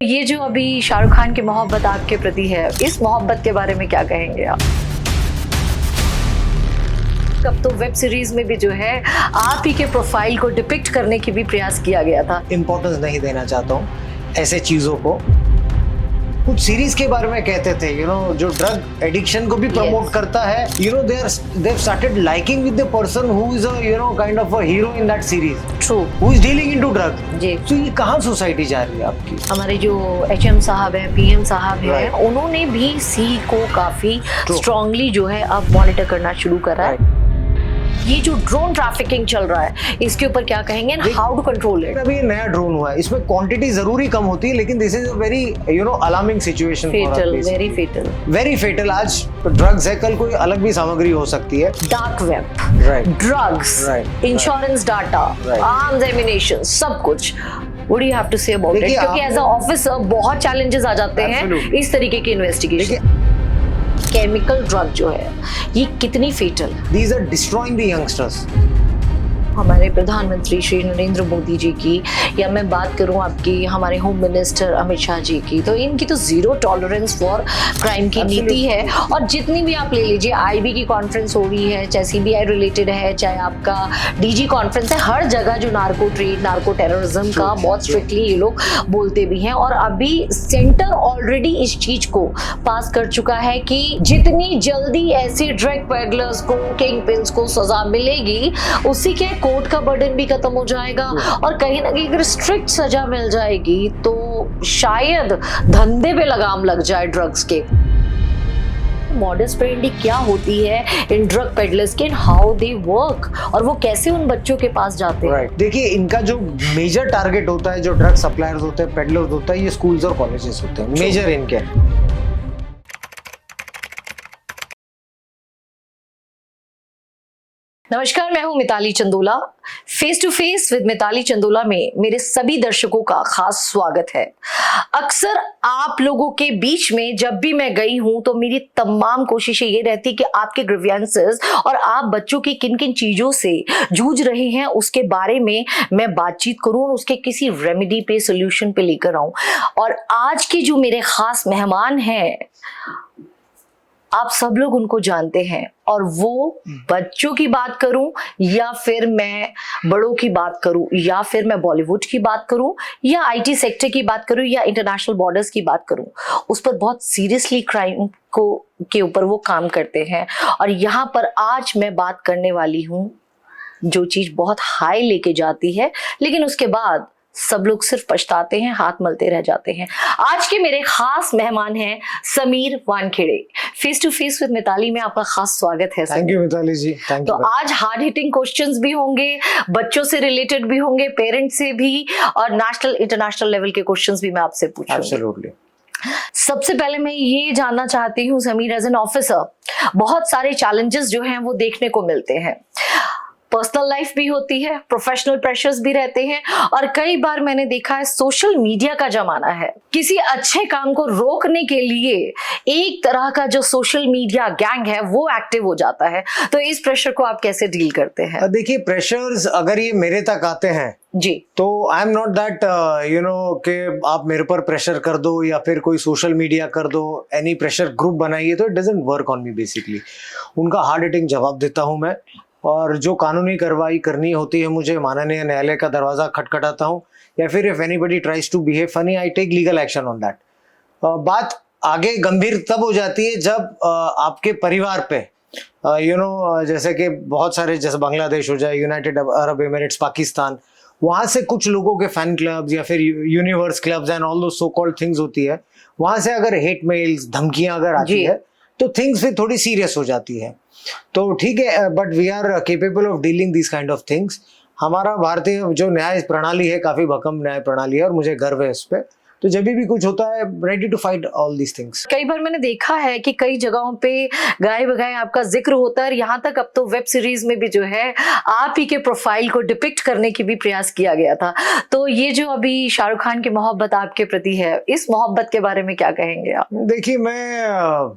ये जो अभी शाहरुख खान की मोहब्बत आपके प्रति है, इस मोहब्बत के बारे में क्या कहेंगे आप? अब तो वेब सीरीज में भी जो है आप ही के प्रोफाइल को डिपिक्ट करने की भी प्रयास किया गया था। इम्पोर्टेंस नहीं देना चाहता हूँ ऐसे चीजों को। कुछ सीरीज के बारे में कहते थे जो ड्रग एडिक्शन को भी प्रमोट करता है, they have started liking with the person who is kind of a hero in that series, true, who is dealing into drug. जी, तो ये कहाँ सोसाइटी जा रही है आपकी? हमारे जो एचएम साहब हैं, पीएम साहब हैं, उन्होंने भी सी को काफी स्ट्रांगली जो है अब मॉनिटर करना शुरू करा है। ये जो ड्रोन ट्रैफिकिंग चल रहा है, इसके ऊपर क्या कहेंगे, हाउ टू कंट्रोल इट? अभी नया ड्रोन हुआ है, इसमें क्वांटिटी जरूरी कम होती है, लेकिन this is a very alarming situation, very fatal. आज ड्रग्स है, कल कोई अलग भी सामग्री हो सकती है। Dark web, drugs, insurance data, arms ammunition, सब कुछ। What do you have to say about it? क्योंकि एज अ ऑफिसर बहुत चैलेंजेस आ जाते हैं इस तरीके की इन्वेस्टिगेशन। केमिकल ड्रग जो है ये कितनी फेटल है? These are destroying the youngsters. हमारे प्रधानमंत्री श्री नरेंद्र मोदी जी की, या मैं बात करूं आपकी हमारे होम मिनिस्टर अमित शाह जी की, तो इनकी तो जीरो टॉलरेंस फॉर क्राइम की नीति है। और जितनी भी आप ले लीजिए, आईबी की कॉन्फ्रेंस हो रही है, चाहे सीबीआई रिलेटेड है, चाहे आपका डीजी कॉन्फ्रेंस है, हर जगह जो नार्को ट्रेड, नार्को टेररिज्म का बहुत स्ट्रिक्टली ये लोग बोलते भी हैं। और अभी सेंटर ऑलरेडी इस चीज को पास कर चुका है कि जितनी जल्दी ऐसे ड्रग पेडलर्स को, किंग पिन्स को सजा मिलेगी, उसी के कोर्ट का बर्डन भी खत्म हो जाएगा। और कहीं ना कहीं अगर स्ट्रिक्ट सजा मिल जाएगी तो शायद धंधे पे लगाम लग जाए ड्रग्स के। मॉडस फ्रेंडली क्या होती है इन ड्रग पेडलर्स के, हाउ दे वर्क, और वो कैसे उन बच्चों के पास जाते हैं। देखिए, इनका जो मेजर टारगेट होता है, जो ड्रग सप्लायर्स होते हैं, पेडलर्स होता है, ये स्कूल्स और कॉलेजेस होते हैं मेजर इनके। नमस्कार, मैं हूं Mitali Chandola. Face to face with Mitali Chandola में मेरे सभी दर्शकों का खास स्वागत है। अक्सर आप लोगों के बीच में जब भी मैं गई हूं तो मेरी तमाम कोशिशें ये रहती कि आपके ग्रीवियंसेस और आप बच्चों की किन किन चीजों से जूझ रहे हैं उसके बारे में मैं बातचीत करूं और उसके किसी रेमेडी पे, सोल्यूशन पे लेकर आऊं। और आज के जो मेरे खास मेहमान हैं, आप सब लोग उनको जानते हैं, और वो बच्चों की बात करूं या फिर मैं बड़ों की बात करूं, या फिर मैं बॉलीवुड की बात करूं, या आईटी सेक्टर की बात करूं, या इंटरनेशनल बॉर्डर्स की बात करूं, उस पर बहुत सीरियसली क्राइम को के ऊपर वो काम करते हैं। और यहाँ पर आज मैं बात करने वाली हूं जो चीज बहुत हाई लेके जाती है, लेकिन उसके बाद सब लोग सिर्फ पछताते हैं, हाथ मलते रह जाते हैं। आज के मेरे खास मेहमान हैं Sameer Wankhede. Face to face with Mitali में आपका खास स्वागत है। Thank you Mitali ji, thank you. तो आज हार्ड हिटिंग क्वेश्चंस भी होंगे, बच्चों से रिलेटेड भी होंगे, पेरेंट्स से भी, और नेशनल इंटरनेशनल लेवल के क्वेश्चंस भी मैं आपसे पूछूंगी। एब्सोल्युटली। सबसे पहले मैं ये जानना चाहती हूँ समीर, एज एन ऑफिसर बहुत सारे चैलेंजेस जो हैं वो देखने को मिलते हैं। पर्सनल लाइफ भी होती है, प्रोफेशनल प्रेशर्स भी रहते हैं, और कई बार मैंने देखा है सोशल मीडिया का जमाना है। किसी अच्छे काम को रोकने के लिए एक तरह का जो सोशल मीडिया गैंग है वो एक्टिव हो जाता है। तो इस प्रेशर को आप कैसे डील करते हैं? देखिए, प्रेशर्स अगर ये मेरे तक आते हैं जी, तो आई एम नॉट दैट कि आप मेरे पर प्रेशर कर दो या फिर कोई सोशल मीडिया कर दो, एनी प्रेशर ग्रुप बनाइए, तो it doesn't work on me basically. उनका हार्ड हिटिंग जवाब देता हूं मैं, और जो कानूनी कार्रवाई करनी होती है मुझे माननीय न्यायालय का दरवाजा खटखटाता हूँ, या फिर if anybody tries to behave funny, I take legal action on that. बात आगे गंभीर तब हो जाती है जब आपके परिवार पे जैसे कि बहुत सारे, जैसे बांग्लादेश हो जाए, यूनाइटेड अरब एमिरेट्स, पाकिस्तान, वहां से कुछ लोगों के फैन क्लब्स या फिर यूनिवर्स क्लब्स एंड ऑल दो सो कॉल्ड थिंग्स होती है, वहां से अगर हेट मेल्स, धमकियां अगर आती है तो थिंग्स फिर थोड़ी सीरियस हो जाती है। तो ठीक है, but we are capable of dealing this kind of things. हमारा भारतीय जो न्याय प्रणाली है काफी भक्कम न्याय प्रणाली है, और मुझे गर्व है इस पे। तो जब भी कुछ होता है, ready to fight all these things. कई बार मैंने देखा है कि कई जगहों पे गाए बगाए आपका जिक्र होता है, यहाँ तक अब तो वेब सीरीज में भी जो है आप ही के प्रोफाइल को डिपिक्ट करने की भी प्रयास किया गया था। तो ये जो अभी शाहरुख खान की मोहब्बत आपके प्रति है, इस मोहब्बत के बारे में क्या कहेंगे आप? देखिए, मैं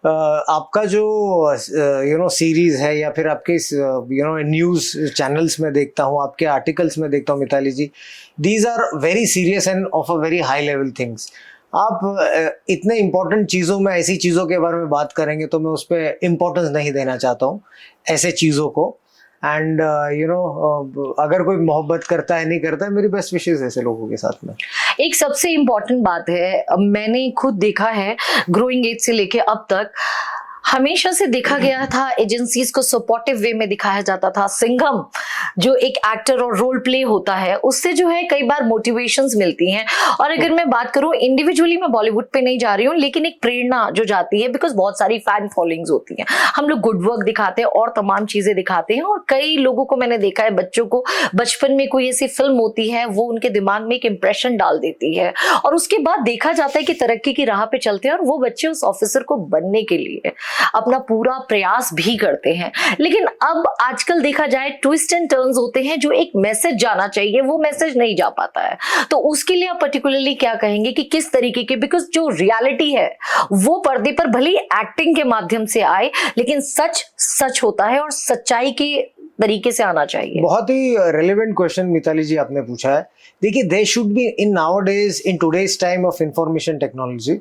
आपका जो सीरीज है या फिर आपके न्यूज चैनल्स में देखता हूँ, आपके आर्टिकल्स में देखता हूँ Mitali ji, these are very serious and of a very high level things. आप इतने इम्पोर्टेंट चीज़ों में ऐसी चीज़ों के बारे में बात करेंगे तो मैं उस पर इम्पोर्टेंस नहीं देना चाहता हूँ, ऐसे चीज़ों को। एंड अगर कोई मोहब्बत करता है नहीं करता है, मेरी बेस्ट विशेस ऐसे लोगों के साथ में। एक सबसे इम्पोर्टेंट बात है, मैंने खुद देखा है ग्रोइंग एज से लेके अब तक, हमेशा से देखा गया था एजेंसीज को सपोर्टिव वे में दिखाया जाता था। सिंघम जो एक एक्टर और रोल प्ले होता है, उससे जो है कई बार मोटिवेशंस मिलती हैं। और अगर मैं बात करूं इंडिविजुअली, मैं बॉलीवुड पे नहीं जा रही हूं, लेकिन एक प्रेरणा जो जाती है, बिकॉज बहुत सारी फैन फॉलोइंग्स होती हैं, हम लोग गुड वर्क दिखाते हैं और तमाम चीजें दिखाते हैं। और कई लोगों को मैंने देखा है, बच्चों को बचपन में कोई ऐसी फिल्म होती है, वो उनके दिमाग में एक इंप्रेशन डाल देती है, और उसके बाद देखा जाता है कि तरक्की की राह पे चलते हैं और वो बच्चे उस ऑफिसर को बनने के लिए अपना पूरा प्रयास भी करते हैं। लेकिन अब आजकल देखा जाए ट्विस्ट एंड टर्न्स होते हैं, जो एक मैसेज जाना चाहिए वो मैसेज नहीं जा पाता है। तो उसके लिए आप पर्टिकुलरली क्या कहेंगे कि किस तरीके के, बिकॉज जो रियलिटी है वो पर्दे पर भले एक्टिंग के माध्यम से आए, लेकिन सच सच होता है और सच्चाई के तरीके से आना चाहिए। बहुत ही रेलेवेंट क्वेश्चन मिताली जी आपने पूछा है। देखिए, they should be in nowadays, in today's time of information technology,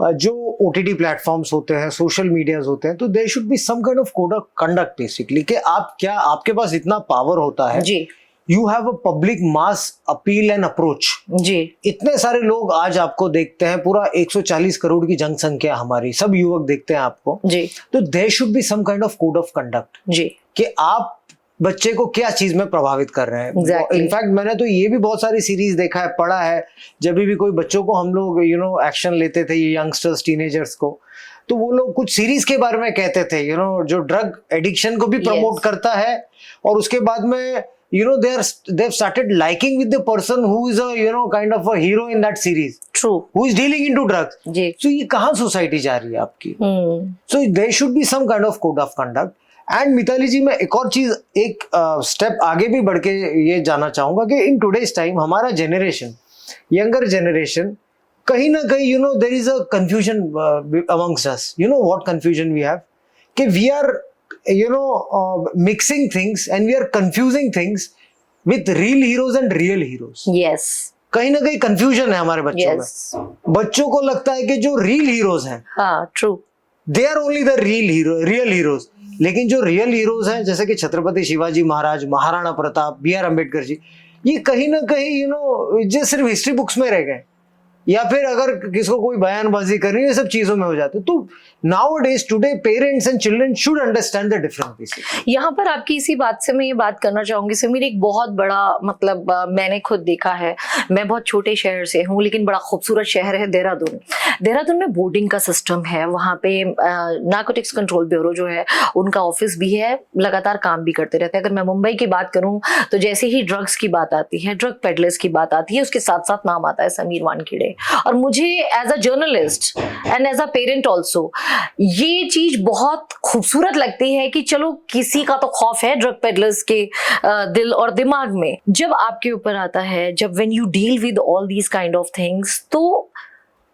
जो OTT प्लेटफॉर्म्स होते हैं, सोशल मीडियाज होते हैं, तो there should be some kind of code of conduct basically, कि आप क्या, आपके पास इतना पावर होता है, जी, you have a public mass appeal and approach. जी, इतने सारे लोग आज आपको देखते हैं, पूरा 140 करोड़ की जनसंख्या हमारी, सब युवक देखते हैं आपको, जी, तो there should be some kind of code of conduct, जी, कि आप बच्चे को क्या चीज में प्रभावित कर रहे हैं। Exactly. इनफैक्ट मैंने तो ये भी बहुत सारी सीरीज देखा है, पढ़ा है, जब भी कोई बच्चों को हम लोग एक्शन लेते थे, ये यंगस्टर्स, टीनेजर्स को, तो वो लोग कुछ सीरीज के बारे में कहते थे, जो ड्रग एडिक्शन को भी प्रमोट करता है, और उसके बाद में they've started liking with the person who is a kind of a hero in that series, true, who is dealing into drugs. जी, So ये कहाँ सोसाइटी जा रही है आपकी? So there should be some kind of code of conduct. And Mitali ji, मैं एक और चीज, एक स्टेप आगे भी बढ़ के ये जानना चाहूंगा कि इन टुडेज टाइम हमारा जनरेशन, यंगर जनरेशन, कहीं ना कहीं there is a confusion amongst us. What confusion we have, कि we are mixing things and we are confusing things with real heroes and real heroes. Yes, कहीं ना कहीं confusion है हमारे बच्चों में। बच्चों को लगता है कि जो रियल हीरोज हैं, हाँ, true, they are only the real heroes. लेकिन जो रियल हीरोज हैं, जैसे कि छत्रपति शिवाजी महाराज, महाराणा प्रताप, BR अम्बेडकर जी, ये कहीं ना कहीं जो सिर्फ हिस्ट्री बुक्स में रह गए, या फिर अगर किसको कोई बयानबाजी करनी है, ये सब चीजों में हो जाते। तो nowadays today parents and children should understand the difference basically. यहाँ पर आपकी इसी बात से मैं ये बात करना चाहूंगी समीर, एक बहुत बड़ा मतलब मैंने खुद देखा है, मैं बहुत छोटे शहर से हूँ लेकिन बड़ा खूबसूरत शहर है देहरादून। देहरादून में बोर्डिंग का सिस्टम है, वहाँ पे नार्कोटिक्स कंट्रोल ब्यूरो जो है उनका ऑफिस भी है, लगातार काम भी करते रहते हैं। अगर मैं मुंबई की बात करूँ तो जैसे ही ड्रग्स की बात आती है, ड्रग पेडलर्स की बात आती है, उसके साथ साथ नाम आता है समीर वानखेड़े। और मुझे as a journalist and as a parent also ये चीज बहुत खूबसूरत लगती है कि चलो किसी का तो खौफ है ड्रग पेडलर्स के दिल और दिमाग में, जब आपके ऊपर आता है, जब when you deal with all these kind of things, तो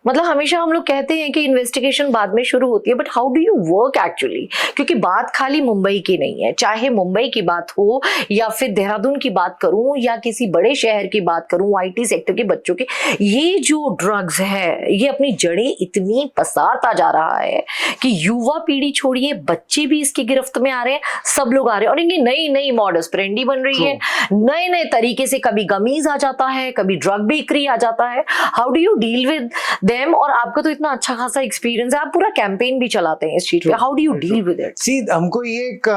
मतलब हमेशा हम लोग कहते हैं कि इन्वेस्टिगेशन बाद में शुरू होती है, but how do you work actually, क्योंकि बात खाली मुंबई की नहीं है, चाहे मुंबई की बात हो या फिर देहरादून की बात करूं या किसी बड़े शहर की बात करूं, IT सेक्टर के बच्चों के, ये जो ड्रग्स है ये अपनी जड़ें इतनी पसारता जा रहा है कि युवा पीढ़ी छोड़िए, बच्चे भी इसकी गिरफ्त में आ रहे हैं, सब लोग आ रहे हैं, और इनकी नई नई मॉडस प्रेंडी बन रही है, नए नए तरीके से, कभी गमीज आ जाता है, कभी ड्रग बेकरी आ जाता है। How do you deal with और आपका तो इतना अच्छा खासा एक्सपीरियंस है, आप पूरा कैंपेन भी चलाते हैं इस चीज पे, how do you deal with it? See, हमको ये एक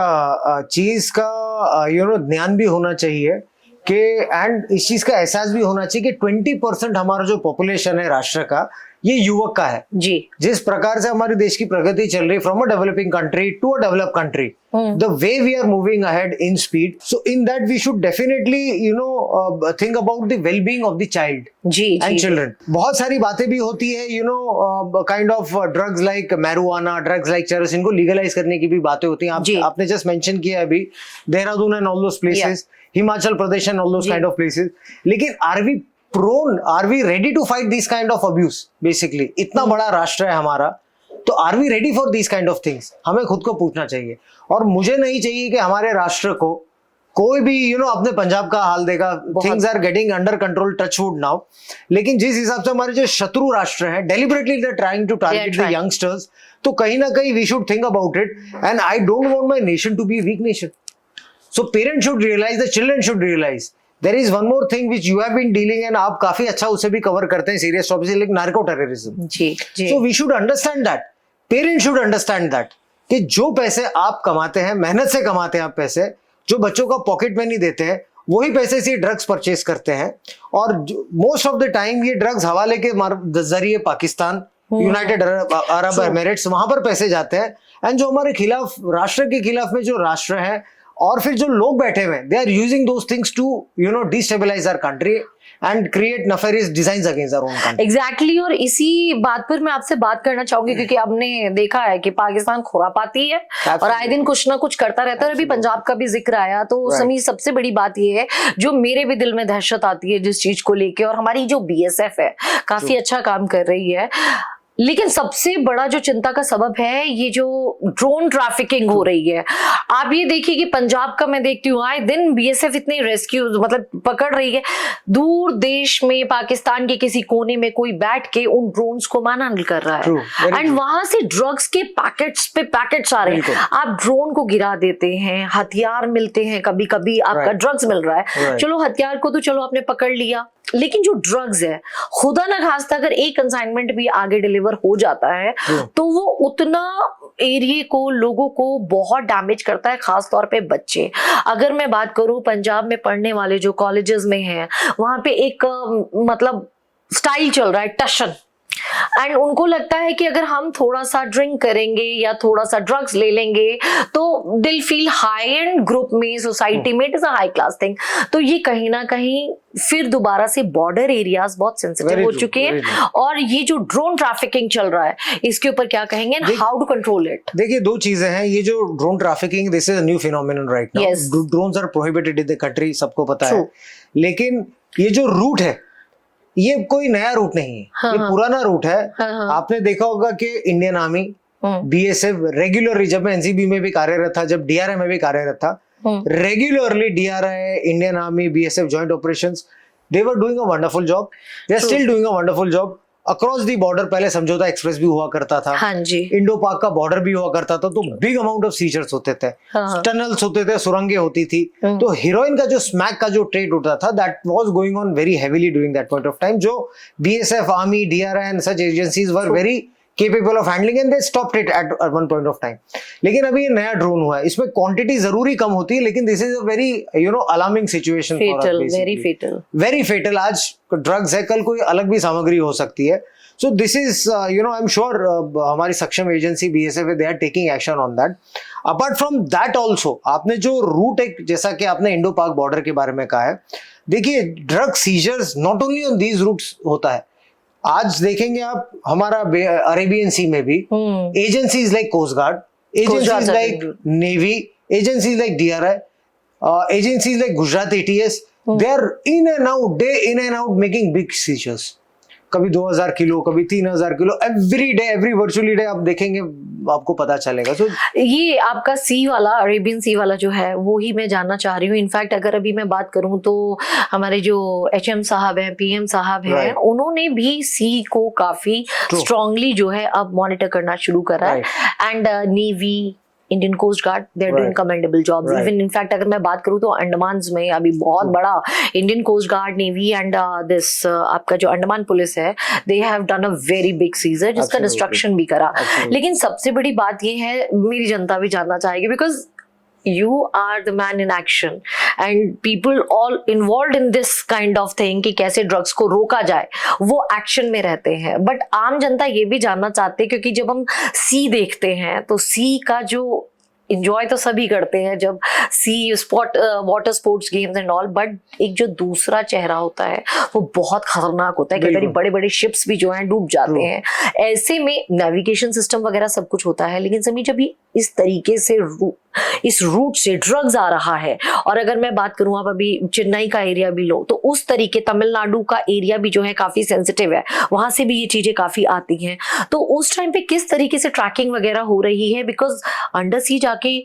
चीज का ज्ञान भी होना चाहिए कि, एंड इस चीज का एहसास भी होना चाहिए कि 20% हमारा जो पॉपुलेशन है राष्ट्र का, ये युवक का है जी। जिस प्रकार से हमारे देश की प्रगति चल रही, from a developing country to a develop country, the way we are moving ahead in speed, so in that we should definitely think about the well being of the child and children. बहुत सारी बातें भी होती है, kind of drugs like marijuana, drugs like charas, इनको legalise करने की भी बातें होती हैं। आपने जस्ट मेंशन किया अभी Dehradun and all those places, Himachal Pradesh and all those kind of places, लेकिन are we ready to fight this kind of abuse? Basically इतना बड़ा राष्ट्र है हमारा, तो are we ready for these kind of things, हमें खुद को पूछना चाहिए। और मुझे नहीं चाहिए कि हमारे राष्ट्र को कोई भी अपने पंजाब का हाल देगा, things are getting under control, touch wood now. लेकिन जिस हिसाब से हमारे जो शत्रु राष्ट्र हैं, deliberately they are trying to target the youngsters, तो कहीं ना कहीं we should think about it, and I don't want my nation to be weak nation. So parents should realise, the children should realise. There is one more thing which you have been dealing, and आप काफी अच्छा उसे भी cover करते हैं, serious topic, like narco terrorism. जी जी। So we should understand that, parents should understand that, कि जो पैसे आप कमाते हैं, मेहनत से कमाते हैं आप पैसे, जो बच्चों का पॉकेट मनी देते हैं, वही पैसे से ड्रग्स परचेस करते हैं। और मोस्ट ऑफ द टाइम ये ड्रग्स हवाले के जरिए पाकिस्तान, यूनाइटेड अरब एमिरेट्स, वहां पर पैसे जाते हैं। एंड जो हमारे खिलाफ, राष्ट्र के खिलाफ में जो राष्ट्र है और फिर जो लोग बैठे हुए हैं, they are using those things to destabilise our country and create nefarious designs against our own country. Exactly. और इसी बात पर मैं आपसे बात करना चाहूंगी, क्योंकि आपने देखा है कि पाकिस्तान खुरापाती है और आए दिन कुछ ना कुछ करता रहता है। अभी पंजाब का भी जिक्र आया, तो समी सबसे बड़ी बात ये है जो मेरे भी दिल में दहशत आती है जिस चीज को लेके, और हमारी जो BSF है काफी अच्छा काम कर रही है, लेकिन सबसे बड़ा जो चिंता का सबब है ये जो ड्रोन ट्रैफिकिंग हो रही है। आप ये देखिए कि पंजाब का मैं देखती हूँ आए दिन BSF इतने रेस्क्यू मतलब पकड़ रही है, दूर देश में पाकिस्तान के किसी कोने में कोई बैठ के उन ड्रोन्स को मैनेज कर रहा है, एंड वहां से ड्रग्स के पैकेट्स पे पैकेट्स आ रहे हैं। आप ड्रोन को गिरा देते हैं, हथियार मिलते हैं, कभी कभी आपका ड्रग्स मिल रहा है, चलो हथियार को तो चलो आपने पकड़ लिया, लेकिन जो ड्रग्स है, खुदा ना खास्ता अगर एक कंसाइनमेंट भी आगे डिलीवर हो जाता है तो वो उतना एरिया को, लोगों को बहुत डैमेज करता है, खास तौर पे बच्चे। अगर मैं बात करूं पंजाब में पढ़ने वाले जो कॉलेजेस में हैं, वहां पे एक मतलब स्टाइल चल रहा है टशन, एंड उनको लगता है कि अगर हम थोड़ा सा ड्रिंक करेंगे या थोड़ा सा ड्रग्स ले लेंगे तो दिल फील हाई एंड ग्रुप में, सोसाइटी में, it is a high class thing. तो ये कहीं ना कहीं फिर दोबारा से बॉर्डर एरियाज बहुत सेंसिटिव हो चुके हैं, और ये जो ड्रोन ट्रैफिकिंग चल रहा है इसके ऊपर क्या कहेंगे, हाउ टू कंट्रोल इट? देखिए, दो चीजें हैं। ये जो drone trafficking, this is a new phenomenon right now. Drones are prohibited in the country, सबको पता है, लेकिन ये जो रूट है ये कोई नया रूट नहीं है, ये पुराना रूट है। आपने देखा होगा कि इंडियन आर्मी, BSF रेगुलरली, जब मैं NCB में भी कार्यरत था, जब DRI में भी कार्यरत था, regularly DRI, Indian army, BSF joint operations, they were doing a wonderful job, they are still doing a wonderful job. Across the border पहले समझौता एक्सप्रेस भी हुआ करता था, हाँ जी, इंडो पाक का बॉर्डर भी हुआ करता था, तो बिग अमाउंट ऑफ सीजर्स होते थे, टनल्स होते थे, सुरंगें होती थी, तो हीरोइन का जो स्मैक का जो ट्रेड होता था, that was going on very heavily during that point of time, जो BSF, army, DRI and such agencies were very capable of handling, and they stopped it at one point of time. लेकिन अभी ये नया drone हुआ है, इसमें quantity जरूरी कम होती है, लेकिन this is a very alarming situation for us, very fatal. आज ड्रग्स है, कल कोई अलग भी सामग्री हो सकती है। So this is I am sure हमारी सक्षम agency BSF, they are taking action on that. Apart from that also, आपने जो रूट एक, जैसा कि आपने इंडो पाक बॉर्डर के बारे में कहा है, देखिए drug seizures not only on these routes होता है। आज देखेंगे आप हमारा अरेबियन सी में भी agencies like coast guard, agencies like navy, agencies like DRI, agencies like Gujarat ATS, they are in and out, day in and out making big seizures. कभी 2000 kilo, कभी 3000 kilo, every day, every virtually day आप देखेंगे, आपको पता चलेगा। तो ये आपका सी वाला, अरेबियन सी वाला जो है, वो ही मैं जानना चाह रही हूँ। इनफैक्ट अगर अभी मैं बात करूँ तो हमारे जो HM साहब हैं, PM साहब हैं, उन्होंने भी सी को काफी स्ट्रांगली जो है अब मॉनिटर करना शुरू करा है, and navy, Indian coast guard, they are doing commendable jobs. Even in fact अगर मैं बात करूं तो अंडमान में अभी बहुत बड़ा Indian coast guard, navy and this आपका जो अंडमान पुलिस है, they have done a very big seizure, जिसका डिस्ट्रक्शन भी करा। लेकिन सबसे बड़ी बात ये है, मेरी जनता भी जानना चाहेगी, because you are the man in action and people all involved in this kind of thing कि कैसे ड्रग्स को रोका जाए, वो एक्शन में रहते हैं। बट आम जनता ये भी जानना चाहते हैं, क्योंकि जब हम सी देखते हैं तो सी का जो इंजॉय तो सभी करते हैं जब sea spot water sports games and all, but एक जो दूसरा चेहरा होता है वो बहुत खतरनाक होता है। कई बार बड़े बड़े शिप्स भी जो हैं डूब जाते हैं। ऐसे में नेविगेशन सिस्टम वगैरह सब कुछ होता है, लेकिन सभी जब इस तरीके से इस रूट से ड्रग्स आ रहा है, और अगर मैं बात करूं, आप अभी चेन्नई का एरिया भी लो तो उस तरीके तमिलनाडु का एरिया भी जो है काफी सेंसिटिव है, वहां से भी ये चीजें काफी आती हैं। तो उस टाइम पे किस तरीके से ट्रैकिंग वगैरह हो रही है, बिकॉज अंडर सी जाके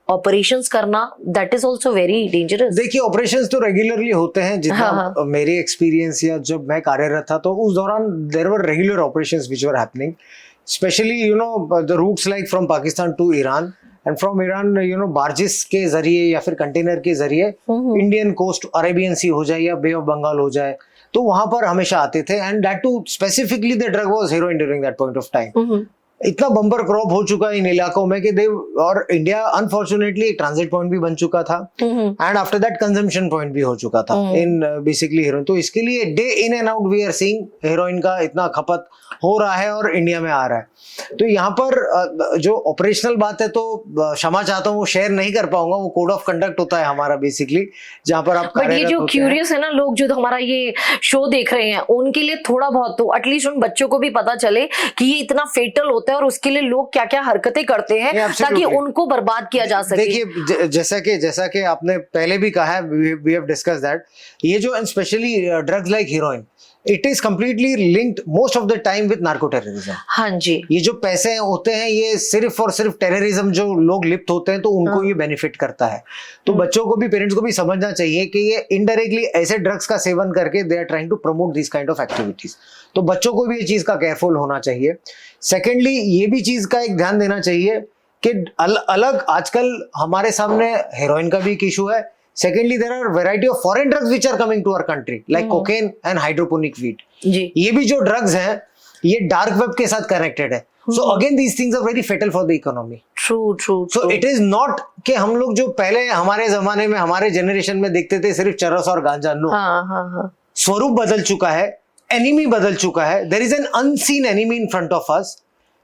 ऑपरेशंस करना that is also very dangerous. देखिए ऑपरेशंस तो रेगुलरली होते हैं, जितना मेरी एक्सपीरियंस या जब मैं कार्यरत था तो उस दौरान there were regular operations which were happening, specially you know the routes like from Pakistan to Iran and from Iran you know barges के जरिए या फिर कंटेनर के जरिए इंडियन कोस्ट, अरेबियन सी हो जाए या बे ऑफ बंगाल हो जाए, तो वहां पर हमेशा आते थे। And that too specifically the drug was heroin during that point of time. इतना बम्पर क्रॉप हो चुका है इन इलाकों में कि दे, और इंडिया अनफॉर्चुनेटली एक ट्रांजिट पॉइंट भी बन चुका था and after that consumption point भी हो चुका था इन बेसिकली हेरोइन। तो इसके लिए day in and out we are seeing heroin का इतना खपत हो रहा है और इंडिया में आ रहा है। तो यहाँ पर जो ऑपरेशनल बात है तो क्षमा चाहता हूँ वो शेयर नहीं कर पाऊंगा, वो कोड ऑफ कंडक्ट होता है हमारा बेसिकली, जहाँ पर आप बट ये जो क्यूरियस है ना लोग जो हमारा ये शो देख रहे हैं, उनके लिए थोड़ा बहुत तो एटलीस्ट उन बच्चों को भी पता चले कि ये इतना फेटल होता है और उसके लिए लोग क्या क्या हरकतें करते हैं ताकि उनको बर्बाद किया जा सके। देखिए जैसा कि आपने पहले भी कहा है, वी हैव डिस्कस दैट, ये जो specially drugs like heroine, it is completely linked most of the time with narco terrorism. हाँ जी, ये जो पैसे होते हैं ये सिर्फ और सिर्फ टेररिज्म जो लोग लिप्त होते हैं तो उनको ये बेनिफिट करता है। तो बच्चों को भी, पेरेंट्स को भी समझना चाहिए कि ये इनडायरेक्टली ऐसे ड्रग्स का सेवन करके they are trying to promote this kind of activities. तो बच्चों को भी ये चीज का केयरफुल होना चाहिए। सेकेंडली ये भी चीज का एक ध्यान देना चाहिए कि अलग आजकल हमारे सामने हेरोइन का भी एक इशू है। Secondly, there are variety of foreign drugs which are coming to our country, like cocaine and hydroponic weed. जी, ये भी जो ड्रग्स हैं ये डार्क वेब के साथ कनेक्टेड है। So again these things are very fatal for the economy. True. So it is not कि हम लोग जो पहले हमारे जमाने में हमारे जनरेशन में देखते थे सिर्फ चरस और गांजा, नो। हाँ। स्वरूप बदल चुका है, एनिमी बदल चुका है। There is an unseen enemy in front of us.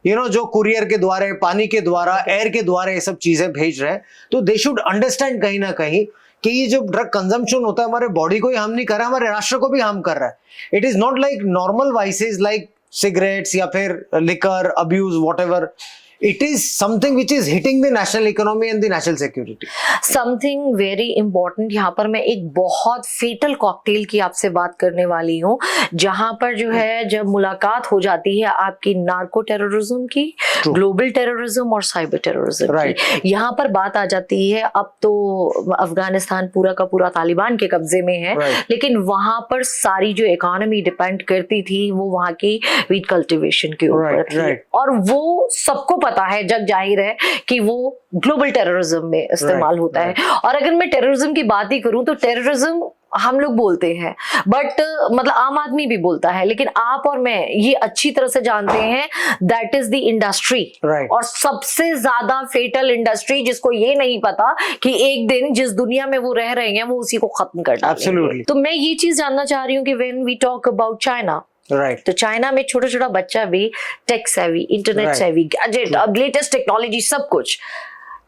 You know, जो कुरियर के द्वारा, पानी के द्वारा, एयर के द्वारा ये सब चीजें भेज रहे हैं, तो दे शुड अंडरस्टैंड कहीं ना कहीं कि ये जो ड्रग कंजम्पशन होता है हमारे बॉडी को ही हार्म नहीं कर रहा है, हमारे राष्ट्र को भी हार्म कर रहा है। It is not like normal vices like cigarettes या फिर liquor abuse whatever. It is something which is hitting the national economy and the national security. Something very important, यहाँ पर मैं एक बहुत फेटल कॉकटेल की आपसे बात करने वाली हूँ, जहाँ पर जो है जब मुलाकात हो जाती है आपकी नार्को टेररिज्म की, ग्लोबल टेररिज्म और साइबर टेररिज्म की, यहाँ पर बात आ जाती है। अब तो अफगानिस्तान पूरा का पूरा तालिबान के कब्जे में है, लेकिन वहां पर सारी जो इकोनॉमी डिपेंड करती थी वो वहां की वीट कल्टीवेशन के ऊपर थी, और वो सबको पता है, जग जाहिर है कि वो ग्लोबल टेररिज्म में इस्तेमाल होता है। और अगर मैं टेररिज्म की बात ही करूं तो टेररिज्म हम लोग बोलते हैं, बट मतलब आम आदमी भी बोलता है, लेकिन आप और मैं ये अच्छी तरह से जानते हैं दैट इज द इंडस्ट्री, और सबसे ज्यादा फेटल इंडस्ट्री, जिसको ये नहीं पता कि एक दिन जिस दुनिया में वो रह रहे हैं वो उसी को खत्म कर डालेंगे। तो मैं ये चीज जानना चाह रही हूँ कि when we talk about China, तो चाइना में छोटा छोटा बच्चा भी टेक सेवी, इंटरनेट सेवी, गैजेट, अब लेटेस्ट टेक्नोलॉजी, सब कुछ।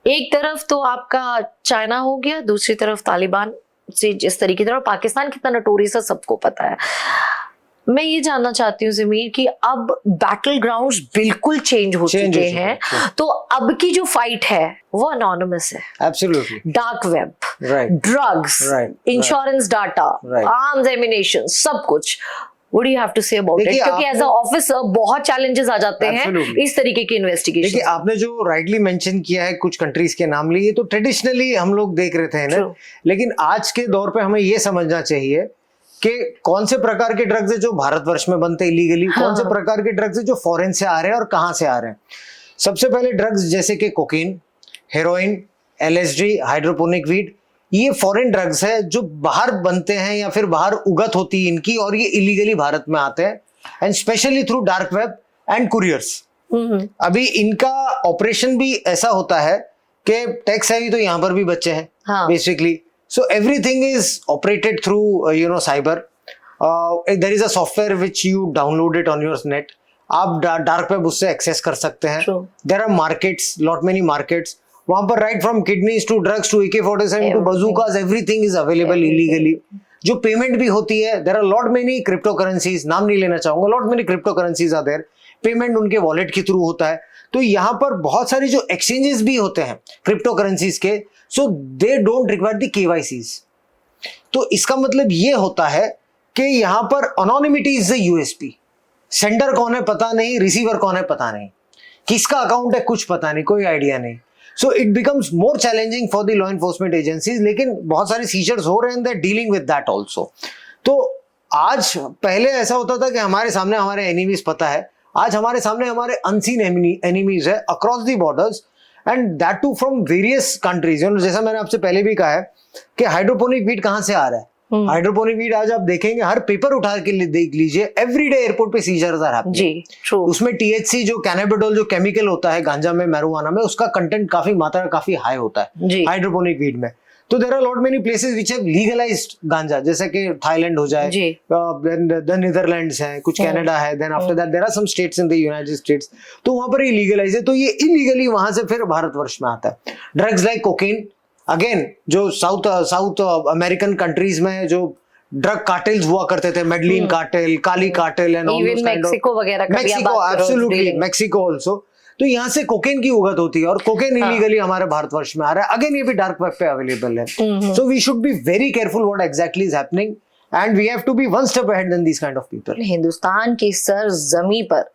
एक तरफ तो आपका चाइना हो गया, दूसरी तरफ तालिबान से जिस तरीके से, और पाकिस्तान कितना नोटोरियस है सबको पता है। मैं ये जानना चाहती हूँ ज़मीर कि अब बैटल ग्राउंड्स बिल्कुल चेंज हो चुके हैं, तो अब की जो फाइट है वो अनोनिमस है। Absolutely. Dark web, drugs, insurance data, arms ammunition, सब कुछ। What do you have to say about it? क्योंकि एज अ ऑफिसर बहुत चैलेंजेस आ जाते हैं इस तरीके की इन्वेस्टिगेशन। देखिए आपने जो राइटली मेंशन किया है कुछ कंट्रीज के नाम लिए, तो ट्रेडिशनली हम लोग देख रहे थे ना, लेकिन आज के दौर पे हमें ये समझना चाहिए कि कौन से प्रकार के ड्रग्स है जो भारतवर्ष में बनते इलीगली, कौन से प्रकार के ड्रग्स है जो फॉरेन से आ रहे हैं और कहाँ से आ रहे हैं। सबसे पहले ड्रग्स जैसे कि cocaine, heroin, LSD, hydroponic weed, ये फॉरेन ड्रग्स है जो बाहर बनते हैं या फिर बाहर उगत होती है इनकी, और ये इलीगली भारत में आते हैं, and specially through dark web and couriers. अभी इनका ऑपरेशन भी ऐसा होता है कि टैक्स है तो यहाँ पर भी बच्चे हैं basically, so everything is operated through you know cyber. There is a software which you download it on your net, आप डार्क वेब उससे एक्सेस कर सकते हैं। There are markets, lot many markets, वहां पर right from kidneys to drugs to AK-47 to bazookas, everything is available illegally. जो payment भी होती है, there are lot many crypto currencies, नाम नहीं लेना चाहूंगा, lot many crypto currencies are there, payment उनके वॉलेट के थ्रू होता है। तो यहाँ पर बहुत सारी जो एक्सचेंजेस भी होते हैं क्रिप्टो करेंसीज के, सो दे डोंट रिक्वायर द केवाईसीज। तो इसका मतलब ये होता है कि यहाँ पर anonymity is the USP. Sender कौन है पता नहीं, रिसीवर कौन है पता नहीं, किसका अकाउंट है कुछ पता नहीं, कोई आइडिया नहीं। So it becomes more challenging for the law enforcement agencies, लेकिन बहुत सारे सीजर्स हो रहे हैं, दे डीलिंग विद दैट ऑल्सो। तो आज पहले ऐसा होता था कि हमारे सामने हमारे एनिमीज पता है, आज हमारे सामने हमारे अनसीन एनिमीज है across the borders, and that too from various countries. जैसा मैंने आपसे पहले भी कहा है कि हाइड्रोपोनिक वीट कहां से आ रहा है। हाइड्रोपोनिक वीट आज आप देखेंगे, हर पेपर उठा के देख लीजिए, एवरीडे एयरपोर्ट पे सीजर्स आर हैपनिंग। जी, ट्रू। उसमें टीएचसी जो कैनाबिडोल जो केमिकल होता है गांजा में, मैरिजुआना में, उसका कंटेंट काफी मात्रा काफी हाई होता है हाइड्रोपोनिक वीट में। तो there are lot many places which have legalised ganja, जैसे कि थाईलैंड हो जाए, देन नीदरलैंड्स है, कुछ कनाडा है, then after that there are some states in the United States. तो वहां पर ये लीगलाइज है, तो ये इलीगली वहां से फिर भारतवर्ष में आता है। ड्रग्स लाइक कोकेन, अगेन जो साउथ अमेरिकन कंट्रीज में जो ड्रग कार्टेल्स हुआ करते थे, Medellin cartel, Cali cartel and all those kind of, Mexico वगैरह का, मेक्सिको एब्सोल्युटली, मेक्सिको आल्सो। तो यहाँ से कोकेन की उगत होती है और कोकेन इलीगली हमारे भारतवर्ष में आ रहा है। अगेन ये भी डार्क वेब पे अवेलेबल है। So we should be very careful what exactly is happening, and we have to be one step ahead than this kind of people. Hindustan की सरजमी पर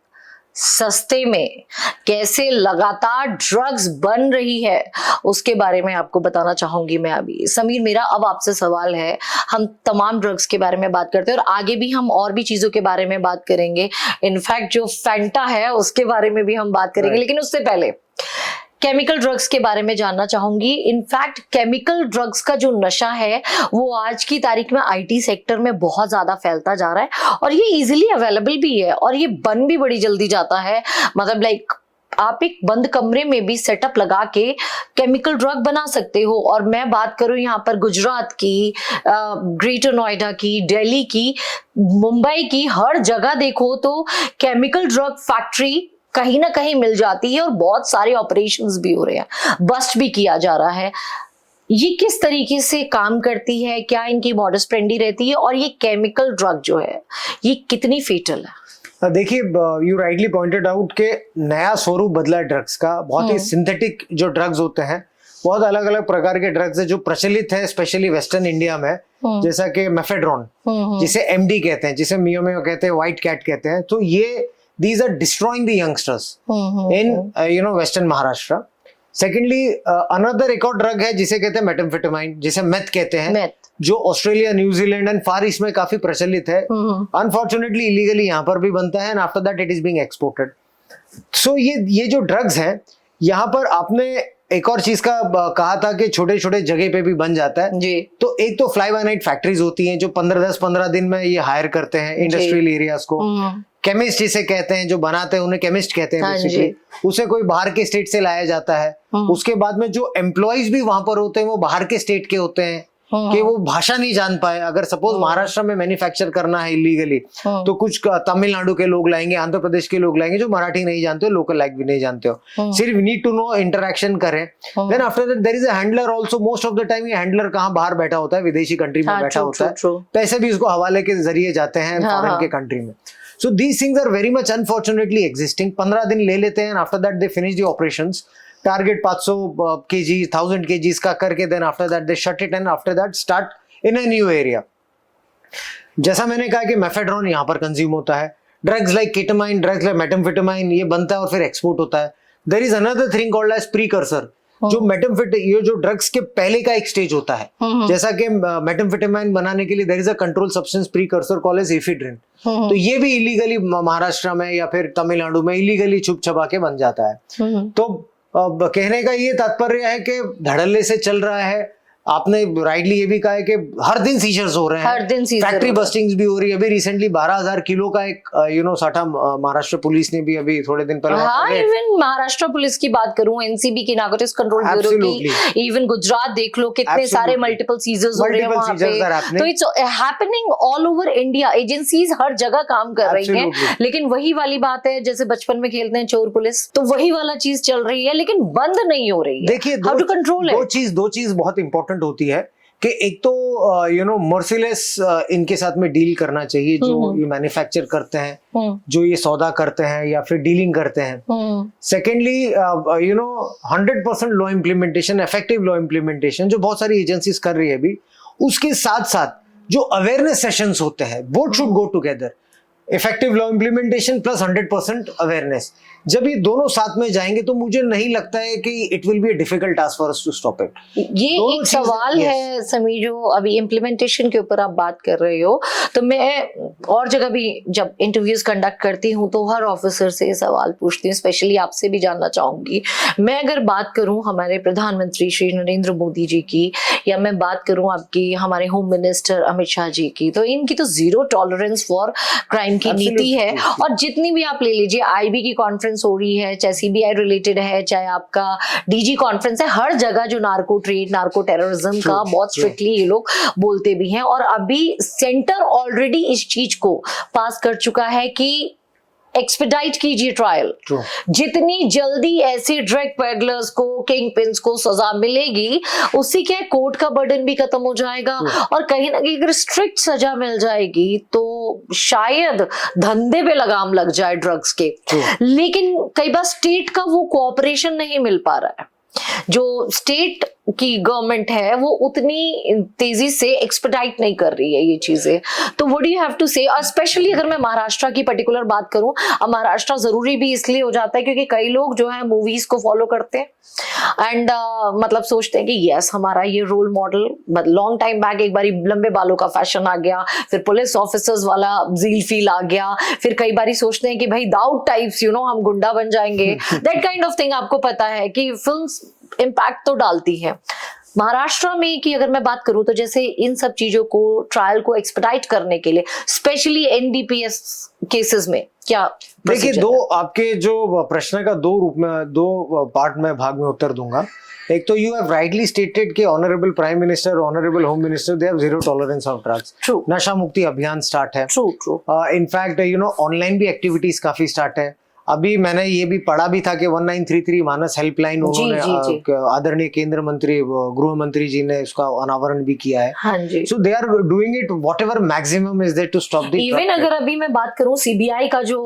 सस्ते में कैसे लगातार ड्रग्स बन रही है, उसके बारे में आपको बताना चाहूंगी मैं अभी। समीर, मेरा अब आपसे सवाल है, हम तमाम ड्रग्स के बारे में बात करते हैं और आगे भी हम और भी चीजों के बारे में बात करेंगे, इनफैक्ट जो फैंटा है उसके बारे में भी हम बात करेंगे, लेकिन उससे पहले केमिकल ड्रग्स के बारे में जानना चाहूंगी। इनफैक्ट केमिकल ड्रग्स का जो नशा है वो आज की तारीख में आईटी सेक्टर में बहुत ज्यादा फैलता जा रहा है और ये इजीली अवेलेबल भी है और ये बन भी बड़ी जल्दी जाता है। मतलब लाइक आप एक बंद कमरे में भी सेटअप लगा के केमिकल ड्रग बना सकते हो। और मैं बात करूं यहाँ पर गुजरात की, ग्रेटर नोएडा की, दिल्ली की, मुंबई की, हर जगह देखो तो केमिकल ड्रग फैक्ट्री कहीं ना कहीं मिल जाती है और बहुत सारे ऑपरेशंस भी हो रहे हैं, बस्ट भी किया जा रहा है। ये किस तरीके से काम करती है, क्या इनकी मॉडस ऑपरेंडी रहती है और ये केमिकल ड्रग जो है ये कितनी फेटल है? देखिए, यू राइटली पॉइंटेड आउट के नया स्वरूप बदला है ड्रग्स का। बहुत ही सिंथेटिक जो ड्रग्स होते हैं, बहुत अलग अलग प्रकार के ड्रग्स है जो प्रचलित है स्पेशली वेस्टर्न इंडिया में, जैसा कि मेफेड्रोन, जिसे एमडी कहते हैं, जिसे मियो मियो कहते हैं, व्हाइट कैट कहते हैं। तो ये these are destroying the youngsters in western Maharashtra. Secondly, another एक और ड्रग है जिसे कहते हैं मेटाम्फेटामाइन, जिसे मेथ कहते हैं, जो Australia, New Zealand and far east में काफी प्रचलित है। अनफॉर्चुनेटली इलीगली यहाँ पर भी बनता है and after that it is being exported. So ये जो ड्रग्स हैं, यहाँ पर आपने एक और चीज का कहा था कि छोटे छोटे जगह पे भी बन जाता है जी। तो एक तो फ्लाई बाय नाइट फैक्ट्रीज होती हैं जो 10-15 दिन में ये हायर करते हैं इंडस्ट्रियल एरियाज को। केमिस्ट जिसे कहते हैं, जो बनाते हैं उन्हें केमिस्ट कहते हैं बेसिकली। उसे कोई बाहर के स्टेट से लाया जाता है। उसके बाद में जो एम्प्लॉयज भी वहां पर होते हैं वो बाहर के स्टेट के होते हैं कि वो भाषा नहीं जान पाए। अगर सपोज महाराष्ट्र में मैन्युफैक्चर करना है इलीगली, तो कुछ तमिलनाडु के लोग लाएंगे, आंध्र प्रदेश के लोग लाएंगे जो मराठी नहीं जानते हो, लोकल लैंग्वेज भी नहीं जानते हो, सिर्फ नीड टू नो इंटरेक्शन करें। Then after that there is a handler also. Most of the time ये हैंडलर कहाँ बाहर बैठा होता है, विदेशी कंट्री में बैठा होता है। पैसे भी उसको हवाले के जरिए जाते हैं फॉरेन के कंट्री में। So these things are very much unfortunately existing. 15 दिन ले लेते हैं, after that they finish the operations. Target 500 kg, 1000 kg का करके then after that they shut it and after that start in a new area. जैसा मैंने कहा कि मेफेड्रोन यहाँ पर कंज्यूम होता है, drugs like ketamine, drugs like methamphetamine ये बनता है और फिर एक्सपोर्ट होता है। There is another thing called as precursor. जो मेटाम्फेटामाइन, ये जो ड्रग्स के पहले का एक स्टेज होता है, जैसा कि मेटाम्फेटामाइन बनाने के लिए there is a control substance precursor called as ephedrine. तो ये भी इलीगली महाराष्ट्र में या फिर तमिलनाडु में इलीगली छुप छपा के बन जाता है। तो कहने का ये तात्पर्य है कि धड़ल्ले से चल रहा है। आपने राइटली ये भी कहा है कि हर दिन सीजर्स हो रहे हैं, हर दिन फैक्ट्री बस्टिंग्स भी हो रही है। अभी रिसेंटली 12,000 किलो का एक साठा महाराष्ट्र पुलिस ने भी अभी थोड़े दिन पहले, हाँ, इवन महाराष्ट्र पुलिस की बात करूं, एनसीबी की, नारकोटिक्स कंट्रोल ब्यूरो की, इवन गुजरात देख लो, कितने सारे मल्टीपल सीजर्स हो रहे हैं वहां पे। तो it's happening all over India. Agencies हर जगह काम कर रही हैं, लेकिन वही वाली बात है जैसे बचपन में खेलते हैं चोर पुलिस, तो वही वाला चीज चल रही है लेकिन बंद नहीं हो रही है। देखिए, हाउ टू कंट्रोल दो चीज बहुत इंपॉर्टेंट होती है कि एक तो मर्सिलेस इनके साथ में डील करना चाहिए, जो ये मैन्युफैक्चर करते हैं, जो ये सौदा करते हैं या फिर डीलिंग करते हैं। Secondly 100% law implementation, effective law implementation जो बहुत सारी एजेंसीज कर रही है अभी, उसके साथ साथ जो अवेयरनेस सेशंस होते हैं, both should go together. Effective law implementation plus 100% awareness, जब ये दोनों साथ में जाएंगे तो मुझे नहीं लगता है कि it will be a difficult task for us to stop it. ये एक सवाल है समी, जो अभी इम्प्लीमेंटेशन के ऊपर आप बात कर रहे हो, तो मैं और जगह भी जब इंटरव्यूज कंडक्ट करती हूँ तो हर ऑफिसर से ये सवाल पूछती हूँ, स्पेशली आपसे भी जानना चाहूंगी। मैं अगर बात करूँ हमारे प्रधानमंत्री श्री नरेंद्र मोदी जी की, या मैं बात करूँ आपकी हमारे होम मिनिस्टर अमित शाह जी की, तो इनकी तो जीरो टॉलरेंस फॉर क्राइम की नीति है। और जितनी भी आप ले लीजिए, आईबी की कॉन्फ्रेंस हो रही है, चाहे सीबीआई रिलेटेड है, चाहे आपका डीजी कॉन्फ्रेंस है, हर जगह जो नार्को ट्रेड, नार्को टेररिज्म का बहुत स्ट्रिक्टली ये लोग बोलते भी हैं। और अभी सेंटर ऑलरेडी इस चीज को पास कर चुका है कि एक्सपेडाइट कीजिए ट्रायल। जितनी जल्दी ऐसे ड्रग पेडलर्स को, किंग पिन्स को सजा मिलेगी, उससे क्या है, कोर्ट का बर्डन भी खत्म हो जाएगा। और कहीं ना कहीं अगर स्ट्रिक्ट सजा मिल जाएगी तो शायद धंधे पे लगाम लग जाए ड्रग्स के। लेकिन कई बार स्टेट का वो कोऑपरेशन नहीं मिल पा रहा है। जो स्टेट की गवर्नमेंट है वो उतनी तेजी से एक्सपेडाइट नहीं कर रही है ये चीजें। तो what do you have to say, specially अगर मैं महाराष्ट्र की पर्टिकुलर बात करूं, महाराष्ट्र जरूरी भी इसलिए हो जाता है क्योंकि कई लोग जो है मूवीज को फॉलो करते हैं एंड मतलब सोचते हैं कि यस हमारा ये role model, long time back एक बारी लंबे बालों का फैशन आ गया, फिर पुलिस ऑफिसर्स वाला जील फील आ गया, फिर कई बारी सोचते हैं कि भाई दाऊद टाइप्स हम गुंडा बन जाएंगे, दैट काइंड ऑफ थिंग। आपको पता है कि फिल्म्स इम्पैक्ट तो डालती है। महाराष्ट्र में की अगर मैं बात करूं तो जैसे इन सब चीजों को, ट्रायल को एक्सपेडाइट करने के लिए, स्पेशली एनडीपीएस केसेस में क्या देखिए, दो आपके जो प्रश्न का दो रूप में, दो पार्ट में भाग में उत्तर दूंगा। एक तो यू हैव राइटली स्टेटेड कि honourable prime minister, honourable home minister, they have zero tolerance of drugs. नशा मुक्ति अभियान स्टार्ट है। इनफैक्ट ऑनलाइन भी एक्टिविटीज काफी स्टार्ट है। अभी मैंने ये भी पढ़ा भी था कि 1933 मानस हेल्पलाइन उन्होंने आदरणीय केंद्र मंत्री, गृह मंत्री जी ने उसका अनावरण भी किया है। हाँ जी। So they are doing it whatever maximum is there to stop the even. अगर अभी मैं बात करूं सीबीआई का जो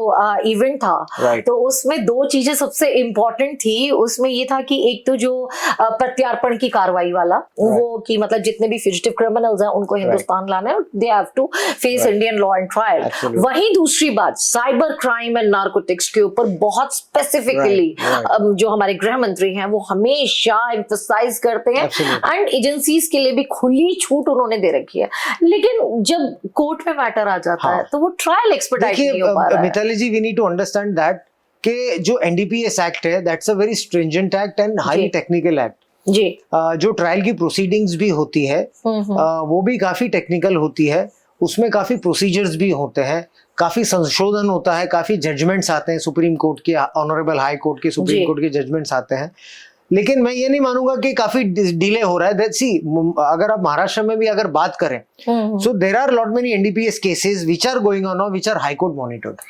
इवेंट था, तो उसमें दो चीजें सबसे इम्पोर्टेंट थी। उसमें ये था कि एक तो जो प्रत्यार्पण की कार्रवाई वाला, वो कि मतलब जितने भी फ्यूजिटिव क्रिमिनल्स हैं उनको हिंदुस्तान लाना है, they have to face Indian law and trial. वहीं दूसरी बात, साइबर क्राइम एंड नार्कोटिक्स के ऊपर बहुत स्पेसिफिकली जो हमारे गृह मंत्री हैं वो हमेशा एम्फसाइज करते हैं, एंड एजेंसीज के लिए भी खुली छूट उन्होंने दे रखी है। लेकिन जब कोर्ट में मैटर आ जाता है तो वो ट्रायल एक्सपर्टाइज नहीं हो पा रहा है। Mitali ji, we need to understand that कि जो एनडीपीएस एक्ट है, that's a very stringent act and highly technical act जी। जो ट्रायल की प्रोसीडिंग्स भी होती है वो भी काफी टेक्निकल होती है, उसमें काफी प्रोसीजर्स भी होते हैं, काफी संशोधन होता है, काफी जजमेंट्स आते हैं सुप्रीम कोर्ट के, ऑनरेबल हाई कोर्ट के, सुप्रीम कोर्ट के जजमेंट्स आते हैं। लेकिन मैं ये नहीं मानूंगा कि काफी डिले हो रहा है। सी, अगर आप महाराष्ट्र में भी अगर बात करें, so there are lot many NDPS cases which are going on, which are high court monitored.